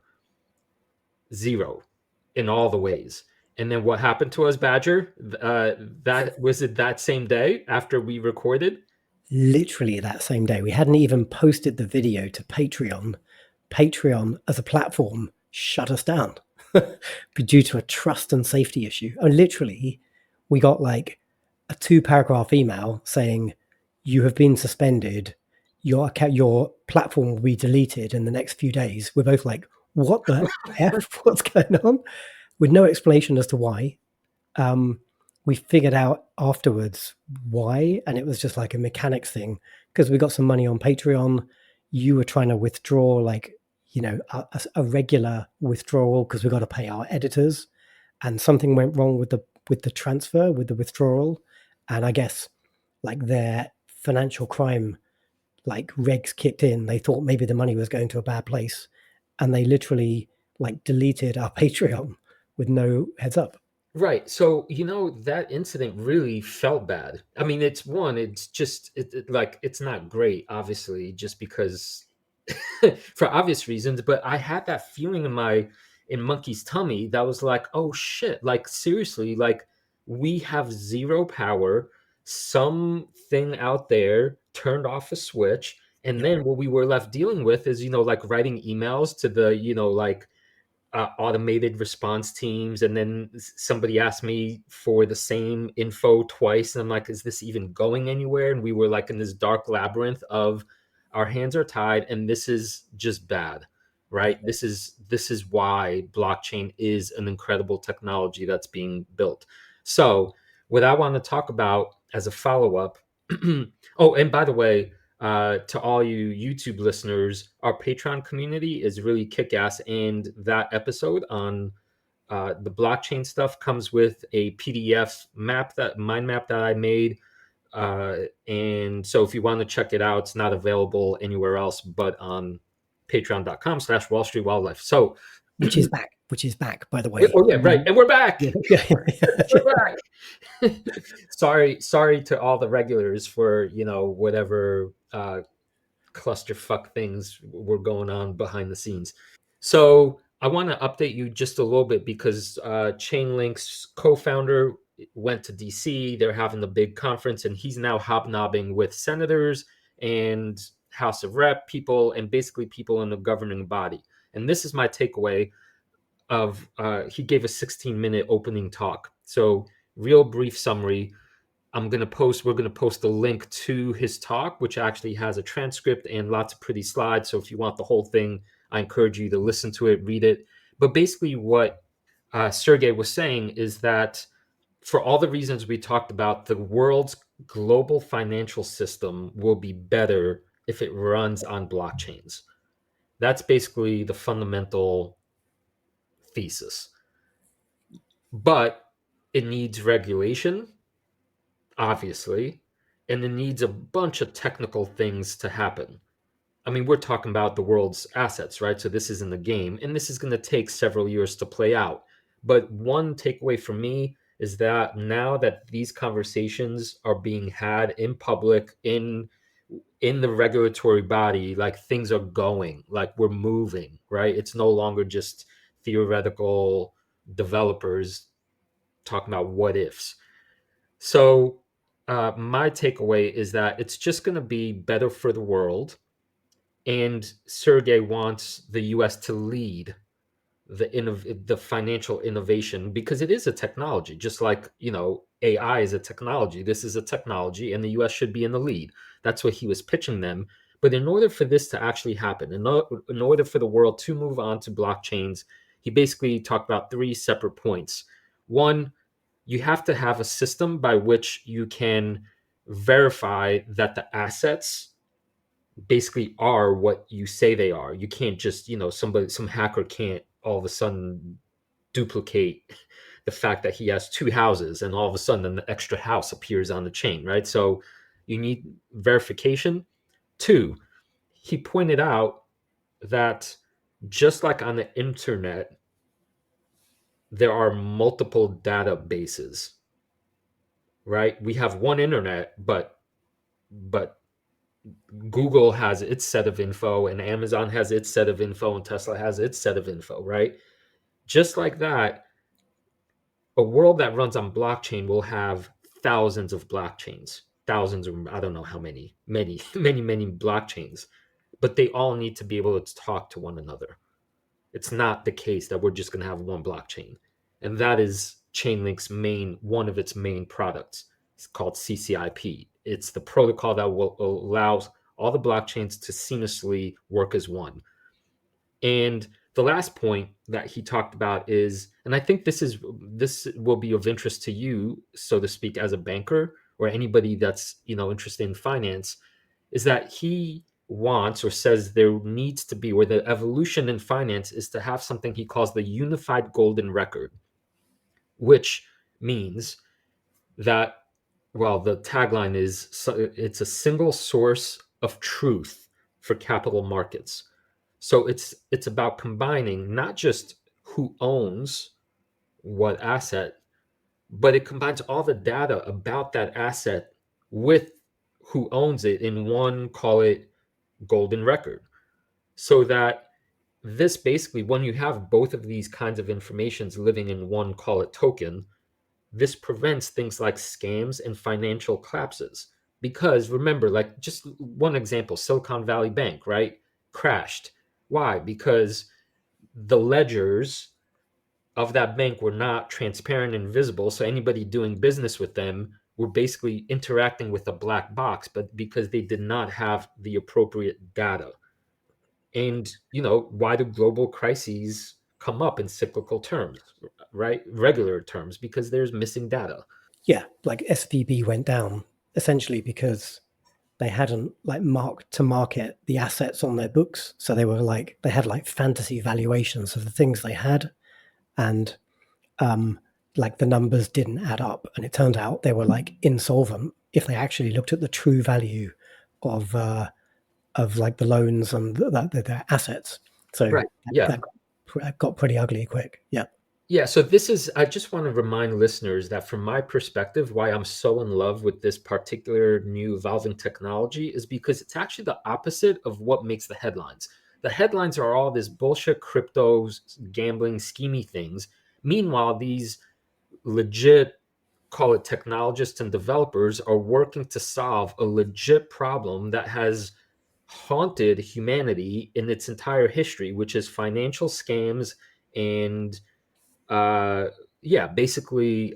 [SPEAKER 1] Zero in all the ways. And then what happened to us, Badger? That was it that same day after we recorded?
[SPEAKER 2] Literally that same day. We hadn't even posted the video to Patreon. Patreon as a platform shut us down due to a trust and safety issue. And literally, we got like a 2-paragraph email saying, you have been suspended. Your platform will be deleted in the next few days. We're both like, what the F? What's going on? With no explanation as to why. We figured out afterwards why, and it was just like a mechanics thing, because we got some money on Patreon. You were trying to withdraw like, a regular withdrawal because we got to pay our editors, and something went wrong with the transfer, with the withdrawal. And I guess like their financial crime like regs kicked in. They thought maybe the money was going to a bad place, and they literally like deleted our Patreon with no heads up.
[SPEAKER 1] Right. So, that incident really felt bad. I mean, it's just it's not great, obviously, just because for obvious reasons, but I had that feeling in Monkey's tummy that was like, oh shit, like seriously, like we have zero power. Something out there turned off a switch. And then what we were left dealing with is, like writing emails to the, automated response teams, and then somebody asked me for the same info twice, and I'm like, is this even going anywhere? And we were like in this dark labyrinth of our hands are tied, and this is just bad, right? This is why blockchain is an incredible technology that's being built. So what I want to talk about as a follow-up oh, and by the way, to all you YouTube listeners, our Patreon community is really kick-ass, and that episode on the blockchain stuff comes with a PDF mind map that I made. And so if you want to check it out, it's not available anywhere else but on patreon.com/Wall Street Wildlife. So
[SPEAKER 2] which is back, by the way.
[SPEAKER 1] Oh yeah, right. And we're back. We're back. Sorry to all the regulars for, whatever clusterfuck things were going on behind the scenes. So I want to update you just a little bit because Chainlink's co-founder went to DC. They're having a big conference, and he's now hobnobbing with senators and House of Rep people and basically people in the governing body. And this is my takeaway of he gave a 16-minute opening talk. So real brief summary. we're going to post a link to his talk, which actually has a transcript and lots of pretty slides. So if you want the whole thing, I encourage you to listen to it, read it. But basically what Sergey was saying is that for all the reasons we talked about, the world's global financial system will be better if it runs on blockchains. That's basically the fundamental thesis. But it needs regulation, obviously, and it needs a bunch of technical things to happen. I mean, we're talking about the world's assets, right? So this isn't a game, and this is going to take several years to play out. But one takeaway for me is that now that these conversations are being had in public, in the regulatory body, like things are going, like we're moving, right? It's no longer just theoretical developers talking about what ifs. So my takeaway is that it's just going to be better for the world. And Sergey wants the US to lead the financial innovation because it is a technology, just like, AI is a technology. This is a technology, and the US should be in the lead. That's what he was pitching them. But in order for this to actually happen, in order for the world to move on to blockchains, he basically talked about three separate points. One, you have to have a system by which you can verify that the assets basically are what you say they are. You can't just, some hacker can't all of a sudden duplicate the fact that he has two houses and all of a sudden an extra house appears on the chain, right? So you need verification. Two, he pointed out that just like on the internet, there are multiple databases, right? We have one internet, but Google has its set of info, and Amazon has its set of info, and Tesla has its set of info, right? Just like that, a world that runs on blockchain will have thousands of blockchains, thousands, or I don't know how many, many, many, many blockchains, but they all need to be able to talk to one another. It's not the case that we're just going to have one blockchain. And that is Chainlink's one of its main products. It's called CCIP. It's the protocol that will allow all the blockchains to seamlessly work as one. And the last point that he talked about is, and I think this will be of interest to you, so to speak, as a banker or anybody that's interested in finance, is that he wants or says there needs to be, or the evolution in finance is to have something he calls the unified golden record, which means that, well, the tagline is, it's a single source of truth for capital markets. So it's about combining not just who owns what asset, but it combines all the data about that asset with who owns it in one, call it, golden record. So that this basically, when you have both of these kinds of informations living in one, call it, token, this prevents things like scams and financial collapses. Because remember, like just one example, Silicon Valley Bank, right? Crashed. Why? Because the ledgers of that bank were not transparent and visible. So anybody doing business with them were basically interacting with a black box, but because they did not have the appropriate data. And, why do global crises come up in cyclical terms, right? Regular terms, because there's missing data.
[SPEAKER 2] Yeah, like SVB went down essentially because they hadn't marked to market the assets on their books. So they had fantasy valuations of the things they had, and the numbers didn't add up. And it turned out they were insolvent if they actually looked at the true value of the loans and their assets. So
[SPEAKER 1] right. Yeah,
[SPEAKER 2] that got pretty ugly quick. Yeah.
[SPEAKER 1] Yeah, so I just want to remind listeners that from my perspective, why I'm so in love with this particular new evolving technology is because it's actually the opposite of what makes the headlines. The headlines are all this bullshit crypto gambling schemy things. Meanwhile, these legit, call it, technologists and developers are working to solve a legit problem that has haunted humanity in its entire history, which is financial scams and basically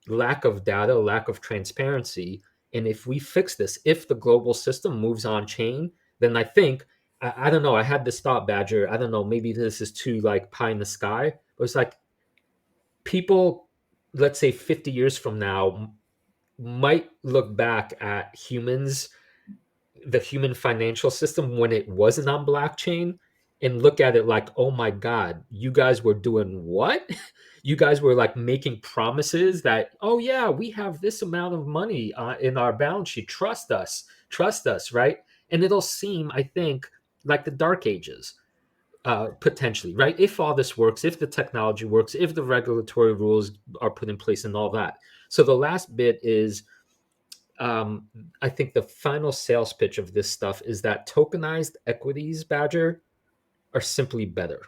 [SPEAKER 1] lack of data, lack of transparency. And if we fix this, if the global system moves on chain, then I think, I don't know, I had this thought, Badger. I don't know, maybe this is too like pie in the sky, but it's like people, let's say 50 years from now, might look back at humans, the human financial system when it wasn't on blockchain, and look at it like, oh my God, you guys were doing what? You guys were like making promises that, oh yeah, we have this amount of money in our balance sheet. Trust us, right? And it'll seem, I think, like the dark ages, potentially, right? If all this works, if the technology works, if the regulatory rules are put in place and all that. So the last bit is, I think the final sales pitch of this stuff is that tokenized equities, Badger, are simply better.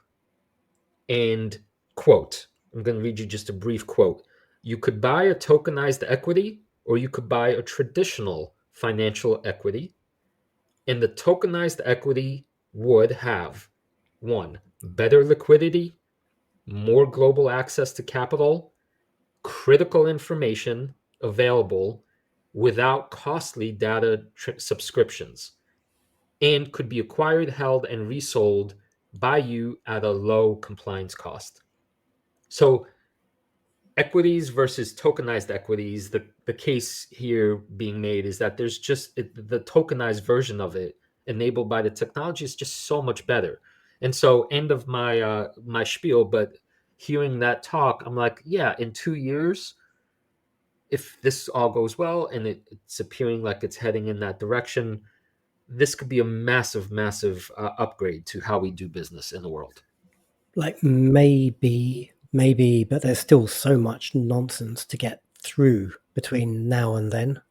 [SPEAKER 1] And quote, I'm going to read you just a brief quote. You could buy a tokenized equity or you could buy a traditional financial equity. And the tokenized equity would have one, better liquidity, more global access to capital, critical information available without costly data subscriptions, and could be acquired, held, and resold by you at a low compliance cost. So equities versus tokenized equities, the case here being made is that there's just the tokenized version of it enabled by the technology is just so much better. And so end of my my spiel, but hearing that talk, I'm like, yeah, in 2 years, if this all goes well and it's appearing like it's heading in that direction, this could be a massive, massive upgrade to how we do business in the world.
[SPEAKER 2] Like maybe, but there's still so much nonsense to get through between now and then.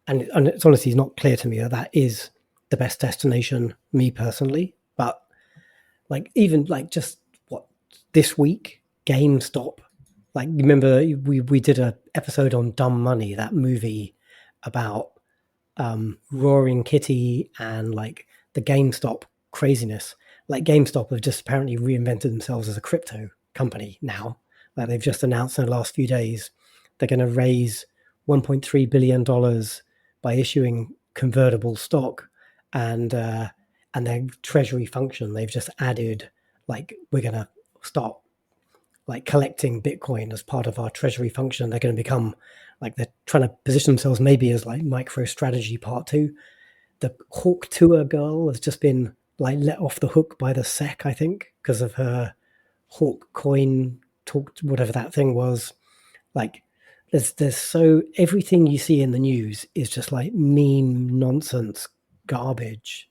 [SPEAKER 2] And it's honestly not clear to me that is the best destination, me personally. But like even like just what this week, GameStop. Like remember we did a episode on Dumb Money, that movie about Roaring Kitty and like the GameStop craziness. Like GameStop have just apparently reinvented themselves as a crypto company now. Like they've just announced in the last few days they're going to raise $1.3 billion by issuing convertible stock, and their treasury function, they've just added like, we're going to start like collecting Bitcoin as part of our treasury function. They're going to become like, they're trying to position themselves maybe as like MicroStrategy Part 2. The Hawk Tour girl has just been like let off the hook by the SEC, I think, because of her Hawk coin talk, whatever that thing was. Like there's so everything you see in the news is just like meme nonsense garbage,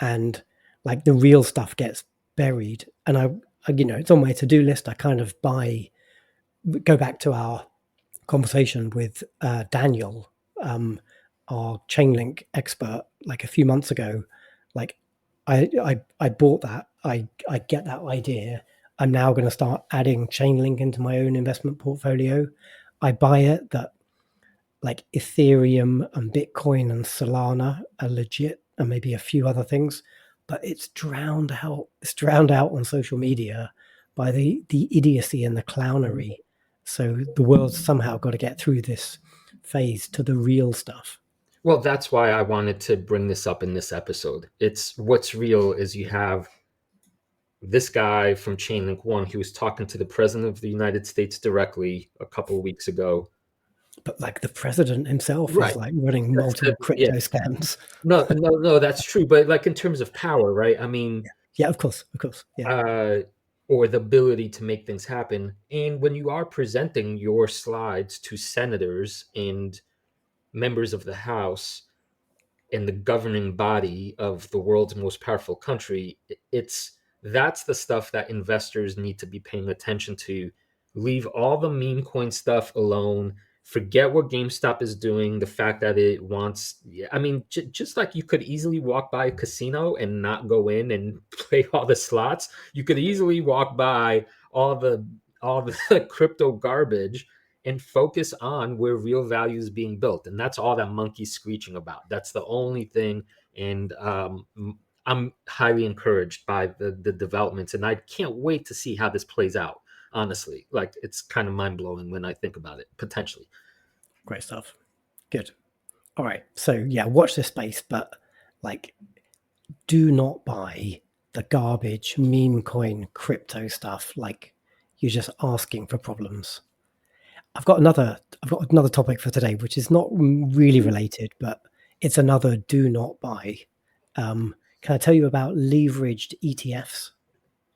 [SPEAKER 2] and like the real stuff gets buried. And I it's on my to-do list. I kind of go back to our conversation with Daniel, our Chainlink expert, like a few months ago. Like I bought that. I get that idea. I'm now going to start adding Chainlink into my own investment portfolio. I buy it that like Ethereum and Bitcoin and Solana are legit, and maybe a few other things, but it's drowned out. It's drowned out on social media by the idiocy and the clownery. So the world's somehow got to get through this phase to the real stuff.
[SPEAKER 1] Well, that's why I wanted to bring this up in this episode. It's what's real is you have this guy from Chainlink One, he was talking to the president of the United States directly a couple of weeks ago.
[SPEAKER 2] But like the president himself
[SPEAKER 1] Right.
[SPEAKER 2] is like running multiple crypto scams.
[SPEAKER 1] No, that's true. But like in terms of power, right? I mean,
[SPEAKER 2] yeah, of course. Yeah.
[SPEAKER 1] Or the ability to make things happen. And when you are presenting your slides to senators and members of the House and the governing body of the world's most powerful country, that's the stuff that investors need to be paying attention to. Leave all the meme coin stuff alone. Forget what GameStop is doing. The fact that it wants, I mean, just like you could easily walk by a casino and not go in and play all the slots, you could easily walk by all the crypto garbage and focus on where real value is being built. And that's all that monkey's screeching about. That's the only thing. And I'm highly encouraged by the developments, and I can't wait to see how this plays out. honestly. Like, it's kind of mind-blowing when I think about it, potentially.
[SPEAKER 2] Great stuff. Good. All right. So yeah, watch this space, but like, do not buy the garbage meme coin crypto stuff. Like, you're just asking for problems. I've got another topic for today, which is not really related, but it's another do not buy. Can I tell you about leveraged ETFs?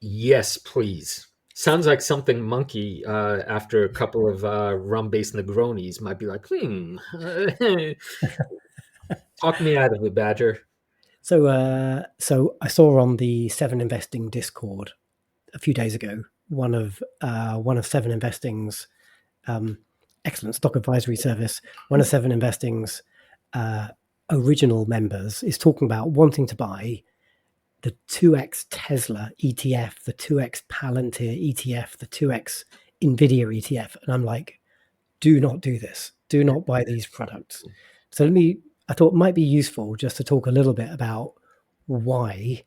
[SPEAKER 1] Yes, please. Sounds like something Monkey, after a couple of rum-based Negronis, might be like, talk me out of it, Badger.
[SPEAKER 2] So I saw on the Seven Investing Discord a few days ago one of Seven Investing's excellent stock advisory service. One of Seven Investing's original members is talking about wanting to buy the 2x Tesla ETF, the 2x Palantir ETF, the 2x Nvidia ETF, and I'm like, do not do this. Do not buy these products. So I thought it might be useful just to talk a little bit about why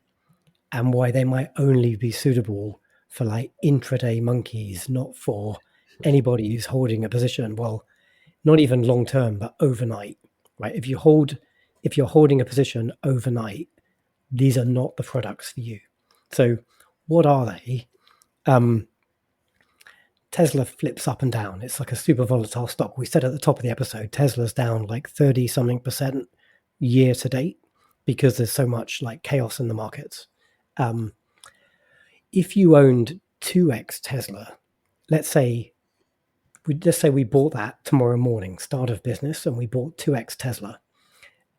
[SPEAKER 2] they might only be suitable for like intraday monkeys, not for anybody who's holding a position. Well, not even long term, but overnight, right? If you're holding a position overnight, these are not the products for you. So what are they? Tesla flips up and down. It's like a super volatile stock. We said at the top of the episode, Tesla's down like 30 something percent year to date because there's so much like chaos in the markets. If you owned 2x Tesla, let's say we bought that tomorrow morning, start of business, and we bought 2x Tesla.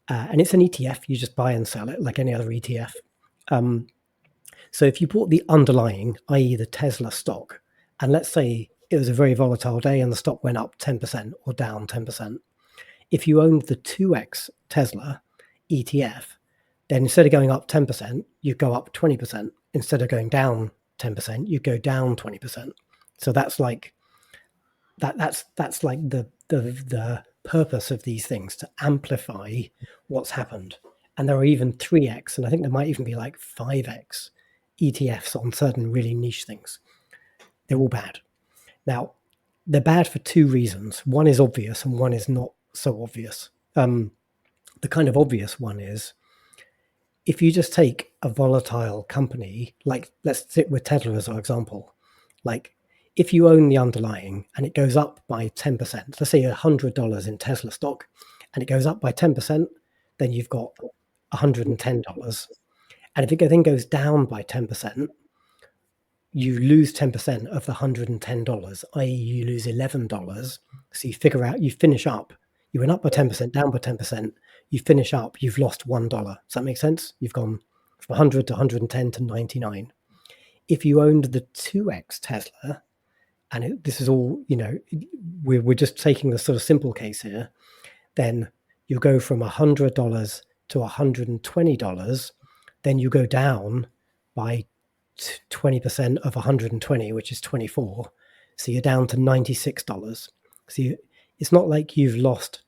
[SPEAKER 2] And it's an ETF. You just buy and sell it like any other ETF. So if you bought the underlying, i.e. the Tesla stock, and let's say it was a very volatile day and the stock went up 10% or down 10%, if you owned the 2x Tesla ETF, then instead of going up 10%, you go up 20%. Instead of going down 10%, you go down 20%. So that's like that's like the purpose of these things, to amplify what's happened. And there are even 3x, and I think there might even be like 5x ETFs on certain really niche things. They're all bad. Now, they're bad for two reasons. One is obvious and one is not so obvious. The kind of obvious one is, if you just take a volatile company, like let's sit with Tesla as our example, like if you own the underlying and it goes up by 10%, let's say $100 in Tesla stock, and it goes up by 10%, then you've got $110. And if it then goes down by 10%, you lose 10% of the $110, i.e. you lose $11. So you finish up, you went up by 10%, down by 10%, you finish up, you've lost $1. Does that make sense? You've gone from 100 to 110 to 99. If you owned the 2x Tesla, and this is all, we're just taking the sort of simple case here, then you go from $100 to $120, then you go down by 20% of 120, which is 24. So you're down to $96. So it's not like you've lost,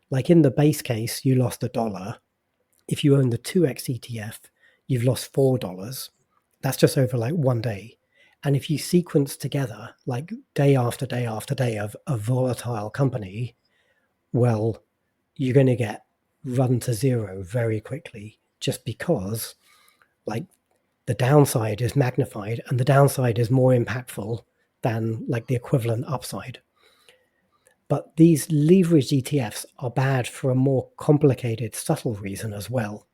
[SPEAKER 2] like in the base case, you lost $1. If you own the 2x ETF, you've lost $4. That's just over like one day. And if you sequence together like day after day after day of a volatile company, well, you're going to get run to zero very quickly, just because like the downside is magnified and the downside is more impactful than like the equivalent upside. But these leveraged ETFs are bad for a more complicated, subtle reason as well.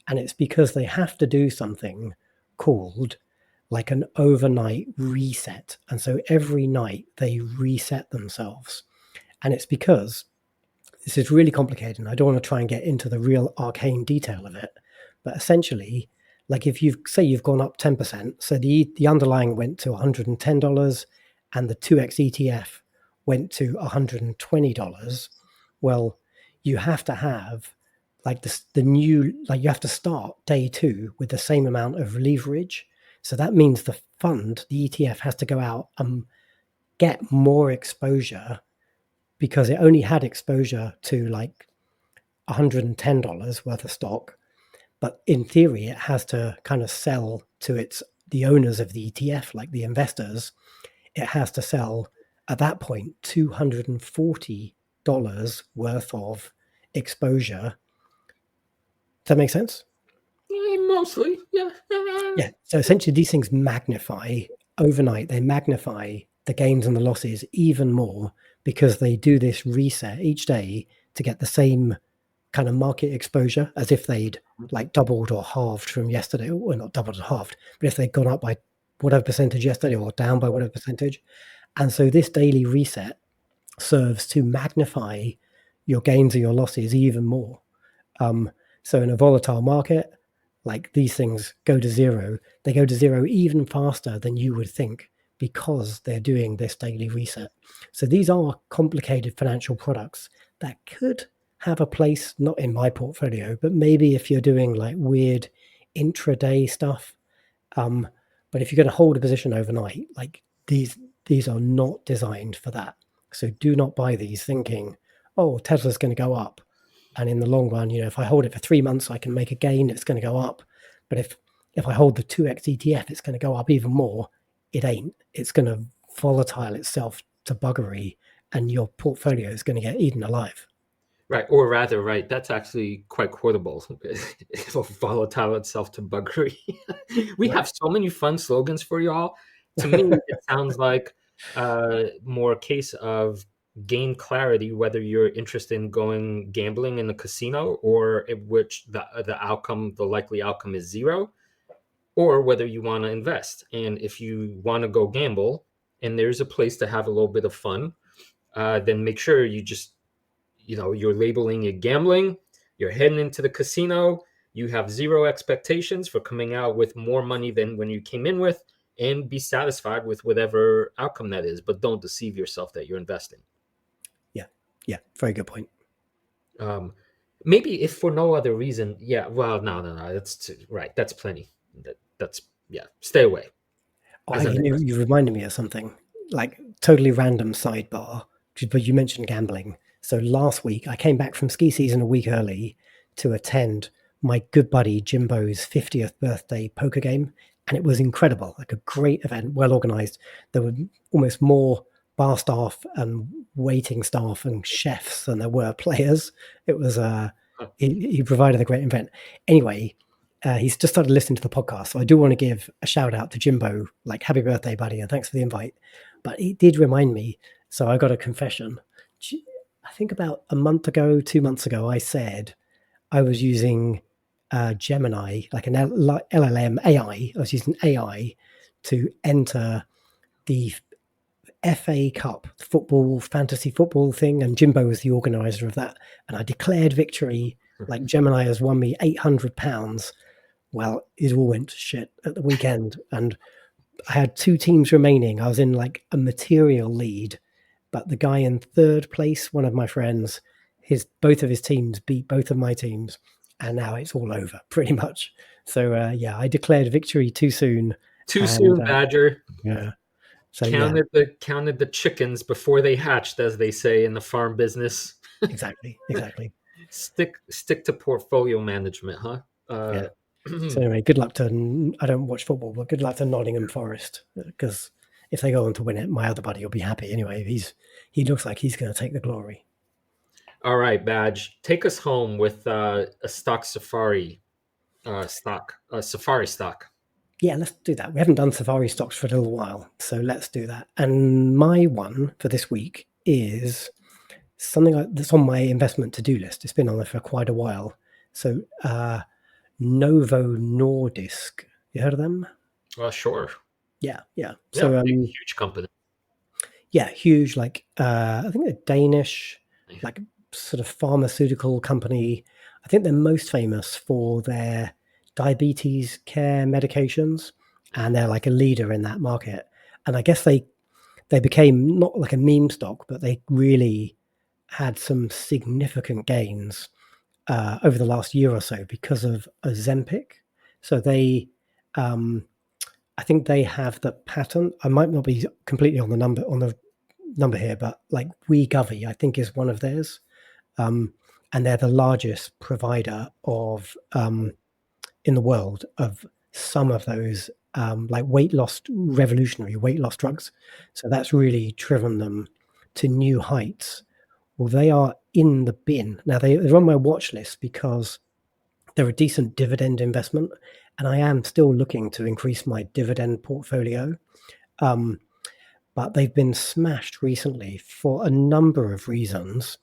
[SPEAKER 2] And it's because they have to do something called like an overnight reset. And so every night they reset themselves. And it's because this is really complicated, and I don't want to try and get into the real arcane detail of it. But essentially, like if you've gone up 10%, so the underlying went to $110 and the 2x ETF went to $120, well, you have to have like you have to start day two with the same amount of leverage. So that means the ETF has to go out and get more exposure, because it only had exposure to like $110 worth of stock. But in theory, it has to kind of sell to the owners of the ETF, like the investors. it has to sell at that point $240 worth of exposure. Does that make sense?
[SPEAKER 1] Mostly, yeah.
[SPEAKER 2] Yeah. So essentially, these things magnify overnight. They magnify the gains and the losses even more because they do this reset each day to get the same kind of market exposure as if they'd like doubled or halved from yesterday. Well, not doubled or halved, but if they'd gone up by whatever percentage yesterday or down by whatever percentage. And so this daily reset serves to magnify your gains or your losses even more. So in a volatile market, like these things go to zero. They go to zero even faster than you would think because they're doing this daily reset. So these are complicated financial products that could have a place, not in my portfolio, but maybe if you're doing like weird intraday stuff. But if you're going to hold a position overnight, like these are not designed for that. So do not buy these thinking, oh, Tesla's going to go up. And in the long run, if I hold it for 3 months, I can make a gain, it's going to go up. But if I hold the 2x ETF, it's going to go up even more. It ain't. It's going to volatile itself to buggery and your portfolio is going to get eaten alive.
[SPEAKER 1] Right, or rather, right, that's actually quite quotable. It'll volatile itself to buggery. We have so many fun slogans for y'all. To me, it sounds like more a case of gain clarity, whether you're interested in going gambling in the casino or in which the likely outcome is zero, or whether you want to invest. And if you want to go gamble and there's a place to have a little bit of fun, then make sure you just you're labeling it gambling, you're heading into the casino, you have zero expectations for coming out with more money than when you came in with, and be satisfied with whatever outcome that is, but don't deceive yourself that you're investing.
[SPEAKER 2] Yeah, very good point.
[SPEAKER 1] Maybe if for no other reason, no, that's right, that's plenty. That's stay away.
[SPEAKER 2] You reminded me of something, like totally random sidebar, but you mentioned gambling. So last week, I came back from ski season a week early to attend my good buddy Jimbo's 50th birthday poker game. And it was incredible, like a great event, well organized. There were almost more bar staff and waiting staff and chefs than there were players. It was, he provided a great event. Anyway, he's just started listening to the podcast. So I do want to give a shout out to Jimbo, like happy birthday, buddy, and thanks for the invite. But it did remind me, so I got a confession. I think about a month ago, 2 months ago, I said I was using Gemini, like an LLM AI. I was using AI to enter the FA Cup fantasy football thing, and Jimbo was the organizer of that. And I declared victory, like Gemini has won me £800. Well, it all went to shit at the weekend, and I had 2 teams remaining. I was in like a material lead. But the guy in third place, one of my friends, both of his teams beat both of my teams, and now it's all over pretty much. So I declared victory too soon.
[SPEAKER 1] Too soon, Badger.
[SPEAKER 2] Yeah. So
[SPEAKER 1] counted the chickens before they hatched, as they say in the farm business.
[SPEAKER 2] Exactly.
[SPEAKER 1] Stick to portfolio management, huh?
[SPEAKER 2] Yeah. So anyway, good luck to. I don't watch football, but good luck to Nottingham Forest, because if they go on to win it, my other buddy will be happy. Anyway, he looks like he's going to take the glory.
[SPEAKER 1] All right, Badge, take us home with a Safari stock.
[SPEAKER 2] Yeah, let's do that. We haven't done Safari stocks for a little while, so let's do that. And my one for this week is something that's on my investment to-do list. It's been on there for quite a while. So Novo Nordisk. You heard of them?
[SPEAKER 1] Sure.
[SPEAKER 2] Yeah. So
[SPEAKER 1] huge company.
[SPEAKER 2] Yeah, huge. Like I think they're Danish, like sort of pharmaceutical company. I think they're most famous for their diabetes care medications, and they're like a leader in that market. And I guess they became not like a meme stock, but they really had some significant gains over the last year or so because of Ozempic. So they, I think they have the patent. I might not be completely on the number here, but like Wegovy, I think, is one of theirs, and they're the largest provider of in the world of some of those like revolutionary weight loss drugs. So that's really driven them to new heights. Well, they are in the bin. Now they're on my watch list because they're a decent dividend investment, and I am still looking to increase my dividend portfolio. But they've been smashed recently for a number of reasons.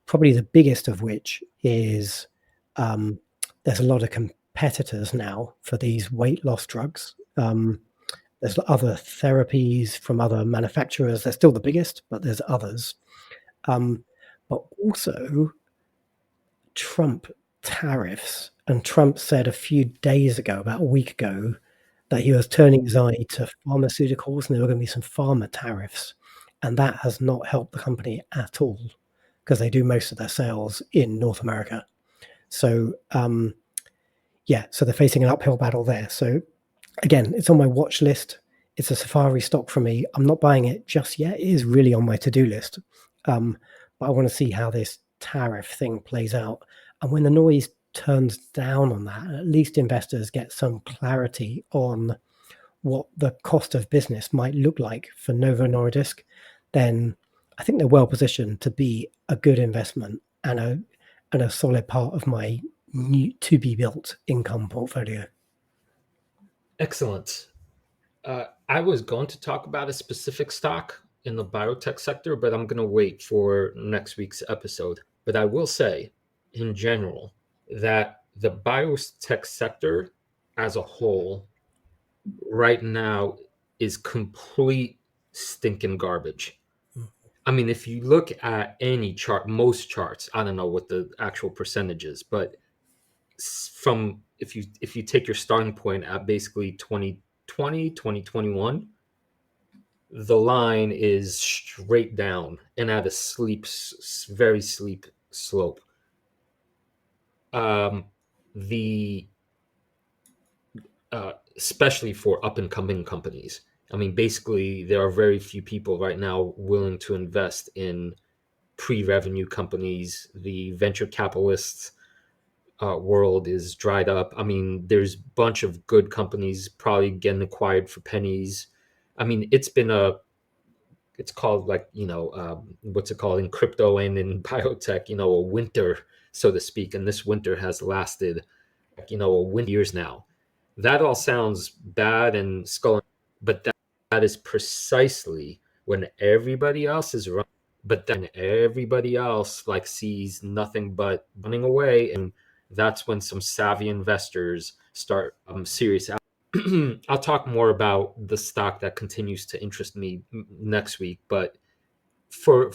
[SPEAKER 2] Probably the biggest of which is there's a lot of competitors now for these weight loss drugs. There's other therapies from other manufacturers. They're still the biggest, but there's others. But also Trump tariffs. And Trump said a few days ago, about a week ago, that he was turning his eye to pharmaceuticals and there were going to be some pharma tariffs. And that has not helped the company at all because they do most of their sales in North America. So, so they're facing an uphill battle there. So, again, it's on my watch list. It's a Safari stock for me. I'm not buying it just yet. It is really on my to-do list. But I want to see how this tariff thing plays out. And when the noise turns down on that, at least investors get some clarity on what the cost of business might look like for Novo Nordisk, then I think they're well positioned to be a good investment and a solid part of my new to be built income portfolio.
[SPEAKER 1] Excellent. I was going to talk about a specific stock in the biotech sector, but I'm going to wait for next week's episode. But I will say, in general, that the biotech sector as a whole right now is complete stinking garbage. I mean, if you look at any chart, most charts, I don't know what the actual percentage is, but from if you take your starting point at basically 2020, 2021, the line is straight down and at a very steep slope. Especially for up and coming companies. I mean, basically, there are very few people right now willing to invest in pre-revenue companies. The venture capitalists world is dried up. I mean, there's a bunch of good companies probably getting acquired for pennies. I mean, it's called like, what's it called in crypto and in biotech, a winter, so to speak. And this winter has lasted, a winter years now. That all sounds bad and skull, but that is precisely when everybody else is running. But then everybody else sees nothing but running away, and that's when some savvy investors start serious. I'll talk more about the stock that continues to interest me next week, but for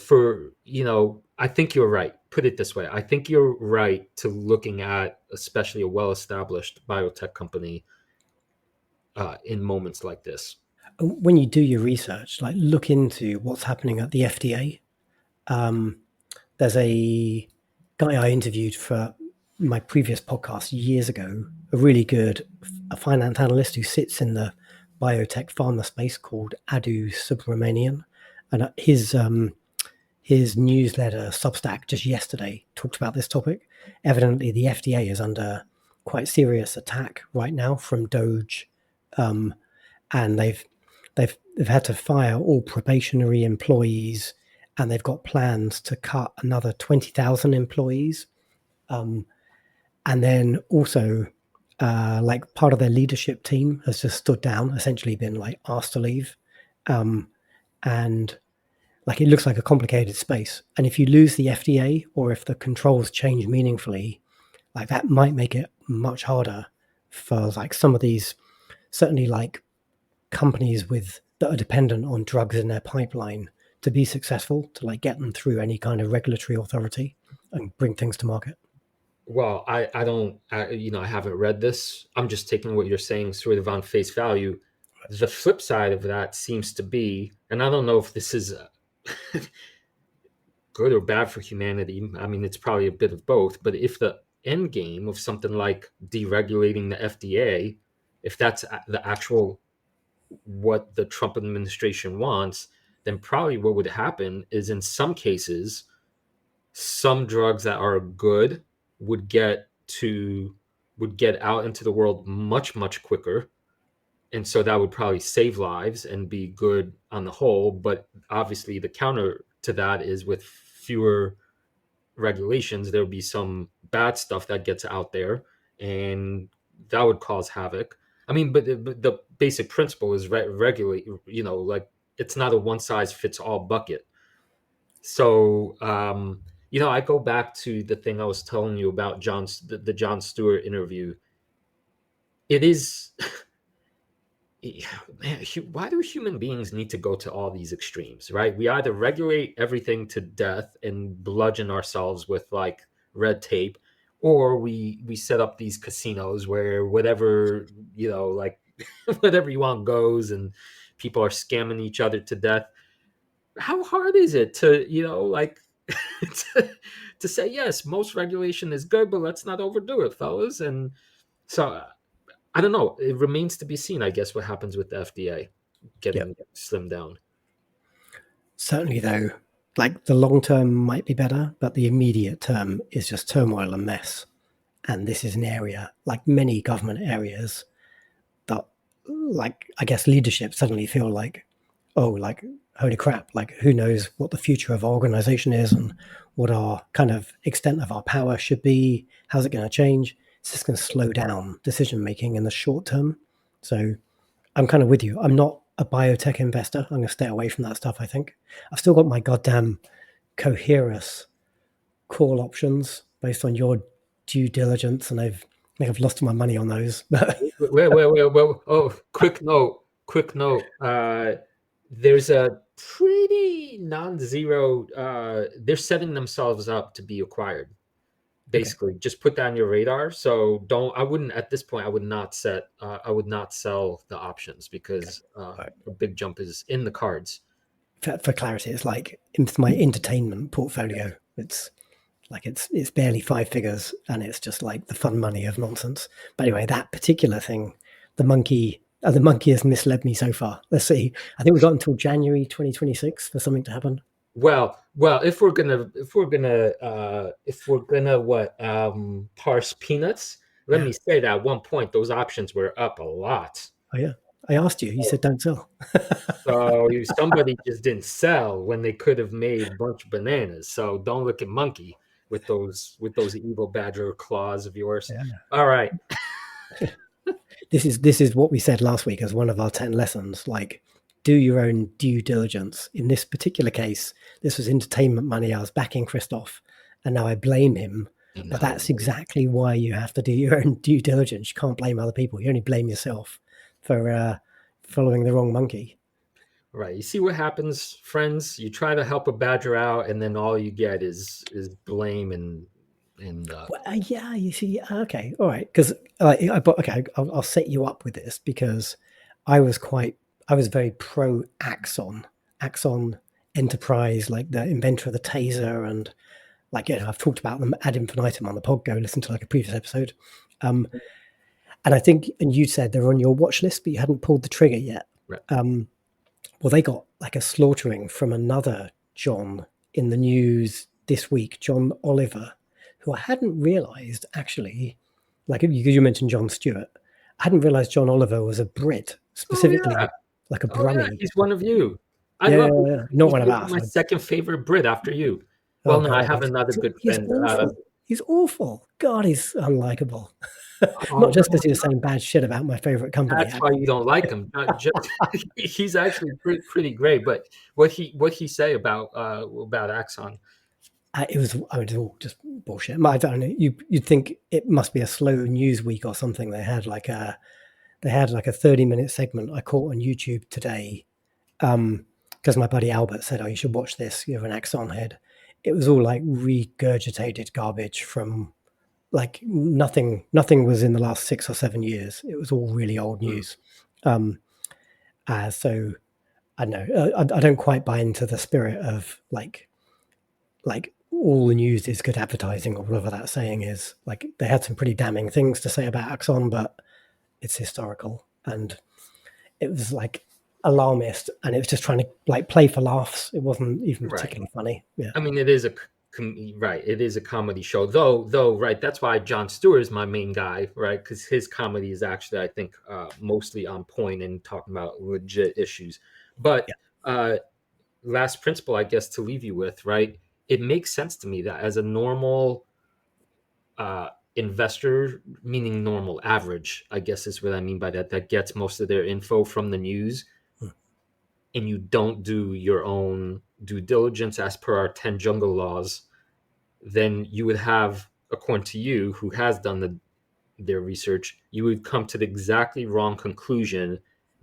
[SPEAKER 1] I think you're right. Put it this way. I think you're right to looking at especially a well-established biotech company in moments like this.
[SPEAKER 2] When you do your research, look into what's happening at the FDA. There's a guy I interviewed for my previous podcast years ago, a really good finance analyst who sits in the biotech pharma space called Adu Subramanian. And his newsletter, Substack, just yesterday talked about this topic. Evidently, the FDA is under quite serious attack right now from Doge, and they've had to fire all probationary employees, and they've got plans to cut another 20,000 employees. And then also, part of their leadership team has just stood down, essentially been asked to leave. And it looks like a complicated space. And if you lose the FDA or if the controls change meaningfully, that might make it much harder for some of these, certainly companies that are dependent on drugs in their pipeline to be successful, to get them through any kind of regulatory authority and bring things to market.
[SPEAKER 1] Well, I haven't read this. I'm just taking what you're saying sort of on face value. The flip side of that seems to be, and I don't know if this is good or bad for humanity. I mean, it's probably a bit of both. But if the end game of something like deregulating the FDA, if that's the actual what the Trump administration wants, then probably what would happen is in some cases, some drugs that are good would get to would get out into the world much, much quicker. And so that would probably save lives and be good on the whole. But obviously the counter to that is with fewer regulations, there would be some bad stuff that gets out there, and that would cause havoc. I mean, but the basic principle is regulate, like it's not a one size fits all bucket. So, I go back to the thing I was telling you about the Jon Stewart interview. It is, man, why do human beings need to go to all these extremes, right? We either regulate everything to death and bludgeon ourselves with like red tape, or we set up these casinos where whatever, like whatever you want goes, and people are scamming each other to death. How hard is it to, like to say, yes, most regulation is good, but let's not overdo it, fellas? And so I don't know. It remains to be seen, I guess, what happens with the FDA getting slimmed down.
[SPEAKER 2] Certainly, though, like the long term might be better, but the immediate term is just turmoil and mess. And this is an area, like many government areas, that, like, I guess leadership suddenly feel like, oh, like, holy crap, like, who knows what the future of our organization is and what our kind of extent of our power should be? How's it going to change? It's just going to slow down decision making in the short term. So I'm kind of with you. I'm not a biotech investor. I'm going to stay away from that stuff, I think. I've still got my goddamn Coherus call options based on your due diligence, and I've lost my money on those.
[SPEAKER 1] Wait. Oh, quick note. There's a pretty non-zero, they're setting themselves up to be acquired. Basically, just put that on your radar. So I would not sell the options, because a big jump is in the cards.
[SPEAKER 2] For clarity, it's like my entertainment portfolio. It's like it's barely 5 figures, and it's just like the fun money of nonsense. But anyway, that particular thing, the monkey has misled me so far. Let's see. I think we've got until January 2026 for something to happen.
[SPEAKER 1] Well, if we're gonna parse peanuts, let me say that at one point those options were up a lot.
[SPEAKER 2] Oh yeah, I asked you. You said don't sell.
[SPEAKER 1] So somebody just didn't sell when they could have made a bunch of bananas. So don't look at monkey with those evil badger claws of yours. Yeah. All right.
[SPEAKER 2] This is what we said last week as one of our 10 lessons. Like, do your own due diligence. In this particular case, this was entertainment money. I was backing Christoph, and now I blame him. No. But that's exactly why you have to do your own due diligence. You can't blame other people. You only blame yourself for following the wrong monkey.
[SPEAKER 1] Right. You see what happens, friends? You try to help a badger out, and then all you get is blame and
[SPEAKER 2] yeah, you see, okay, all right, because I'll set you up with this, because I was very pro Axon Enterprise, like the inventor of the taser, and like, I've talked about them ad infinitum on the pod. Go listen to like a previous episode, and I think, and you said they're on your watch list, but you hadn't pulled the trigger yet.
[SPEAKER 1] Right.
[SPEAKER 2] Well, they got like a slaughtering from another John in the news this week, John Oliver, who I hadn't realized actually, like you mentioned Jon Stewart, I hadn't realized John Oliver was a Brit, specifically like a Brummie.
[SPEAKER 1] Yeah. He's one of you.
[SPEAKER 2] Not one of us.
[SPEAKER 1] My second favorite Brit after you. Well, no, I have another good friend.
[SPEAKER 2] He's awful. God, he's unlikable. Not just because he was saying bad shit about my favorite company.
[SPEAKER 1] That's why you don't like him. He's actually pretty great. But what he say about Axon?
[SPEAKER 2] It was all just bullshit. I don't know. You'd think it must be a slow news week or something. They had like a 30-minute segment I caught on YouTube today, because my buddy Albert said, "Oh, you should watch this. You have an Axon head." It was all like regurgitated garbage from like nothing was in the last 6 or 7 years. It was all really old news. So I don't know. I don't quite buy into the spirit of like all the news is good advertising, or whatever that saying is. Like, they had some pretty damning things to say about Axon, but it's historical, and it was like alarmist, and it was just trying to like play for laughs. It wasn't even particularly funny. Yeah,
[SPEAKER 1] I mean, it is a Right, it is a comedy show, though. Right, that's why Jon Stewart is my main guy, right? Because his comedy is actually, I think, mostly on point and talking about legit issues. But last principle, I guess, to leave you with, right? It makes sense to me that as a normal investor, meaning normal, average, I guess is what I mean by that, that gets most of their info from the news, and you don't do your own due diligence as per our 10 jungle laws, then you would have, according to you, who has done their research, you would come to the exactly wrong conclusion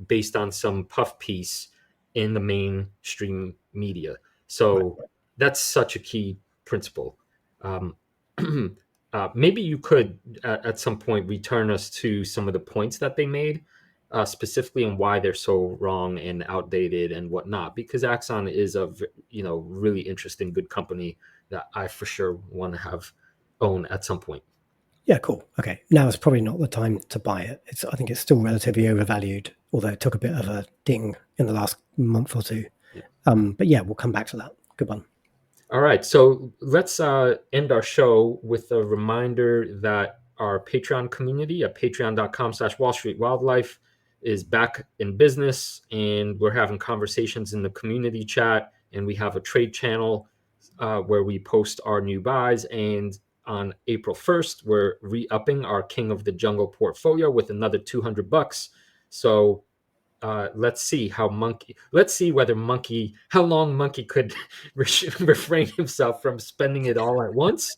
[SPEAKER 1] based on some puff piece in the mainstream media. So that's such a key principle. Maybe you could, at some point, return us to some of the points that they made, specifically on why they're so wrong and outdated and whatnot, because Axon is a really interesting, good company that I for sure want to own at some point.
[SPEAKER 2] Yeah, cool. Okay, now is probably not the time to buy it. I think it's still relatively overvalued, although it took a bit of a ding in the last month or two. But yeah, we'll come back to that. Good one.
[SPEAKER 1] All right, so let's end our show with a reminder that our Patreon community at patreon.com/Wall Street Wildlife is back in business, and we're having conversations in the community chat, and we have a trade channel where we post our new buys. And on April 1st, we're re-upping our King of the Jungle portfolio with another $200. So let's see how long Monkey could refrain himself from spending it all at once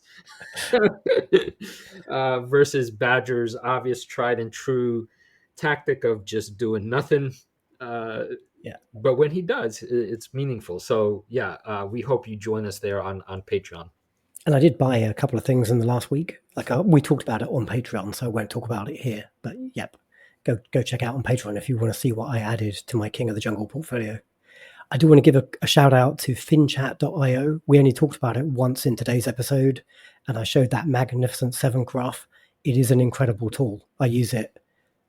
[SPEAKER 1] versus Badger's obvious tried and true tactic of just doing nothing. But when he does, it's meaningful. So we hope you join us there on Patreon.
[SPEAKER 2] And I did buy a couple of things in the last week. We talked about it on Patreon, so I won't talk about it here. But yep, go check out on Patreon if you want to see what I added to my King of the Jungle portfolio. I do want to give a shout out to FinChat.io. We only talked about it once in today's episode, and I showed that Magnificent 7 graph. It is an incredible tool. I use it.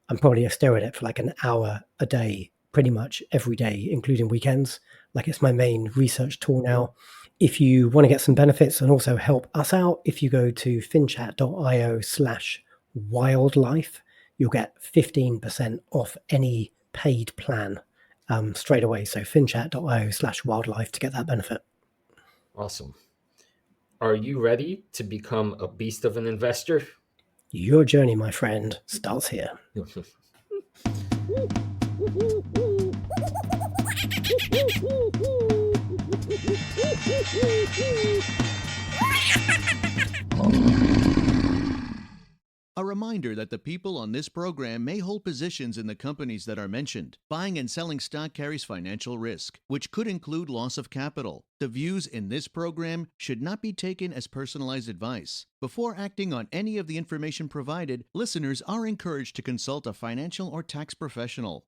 [SPEAKER 2] I'm probably staring at it for like an hour a day, pretty much every day, including weekends. It's my main research tool now. If you want to get some benefits and also help us out, if you go to finchat.io/wildlife, you'll get 15% off any paid plan straight away. So finchat.io/wildlife to get that benefit.
[SPEAKER 1] Awesome. Are you ready to become a beast of an investor?
[SPEAKER 2] Your journey, my friend, starts here.
[SPEAKER 6] A reminder that the people on this program may hold positions in the companies that are mentioned. Buying and selling stock carries financial risk, which could include loss of capital. The views in this program should not be taken as personalized advice. Before acting on any of the information provided, listeners are encouraged to consult a financial or tax professional.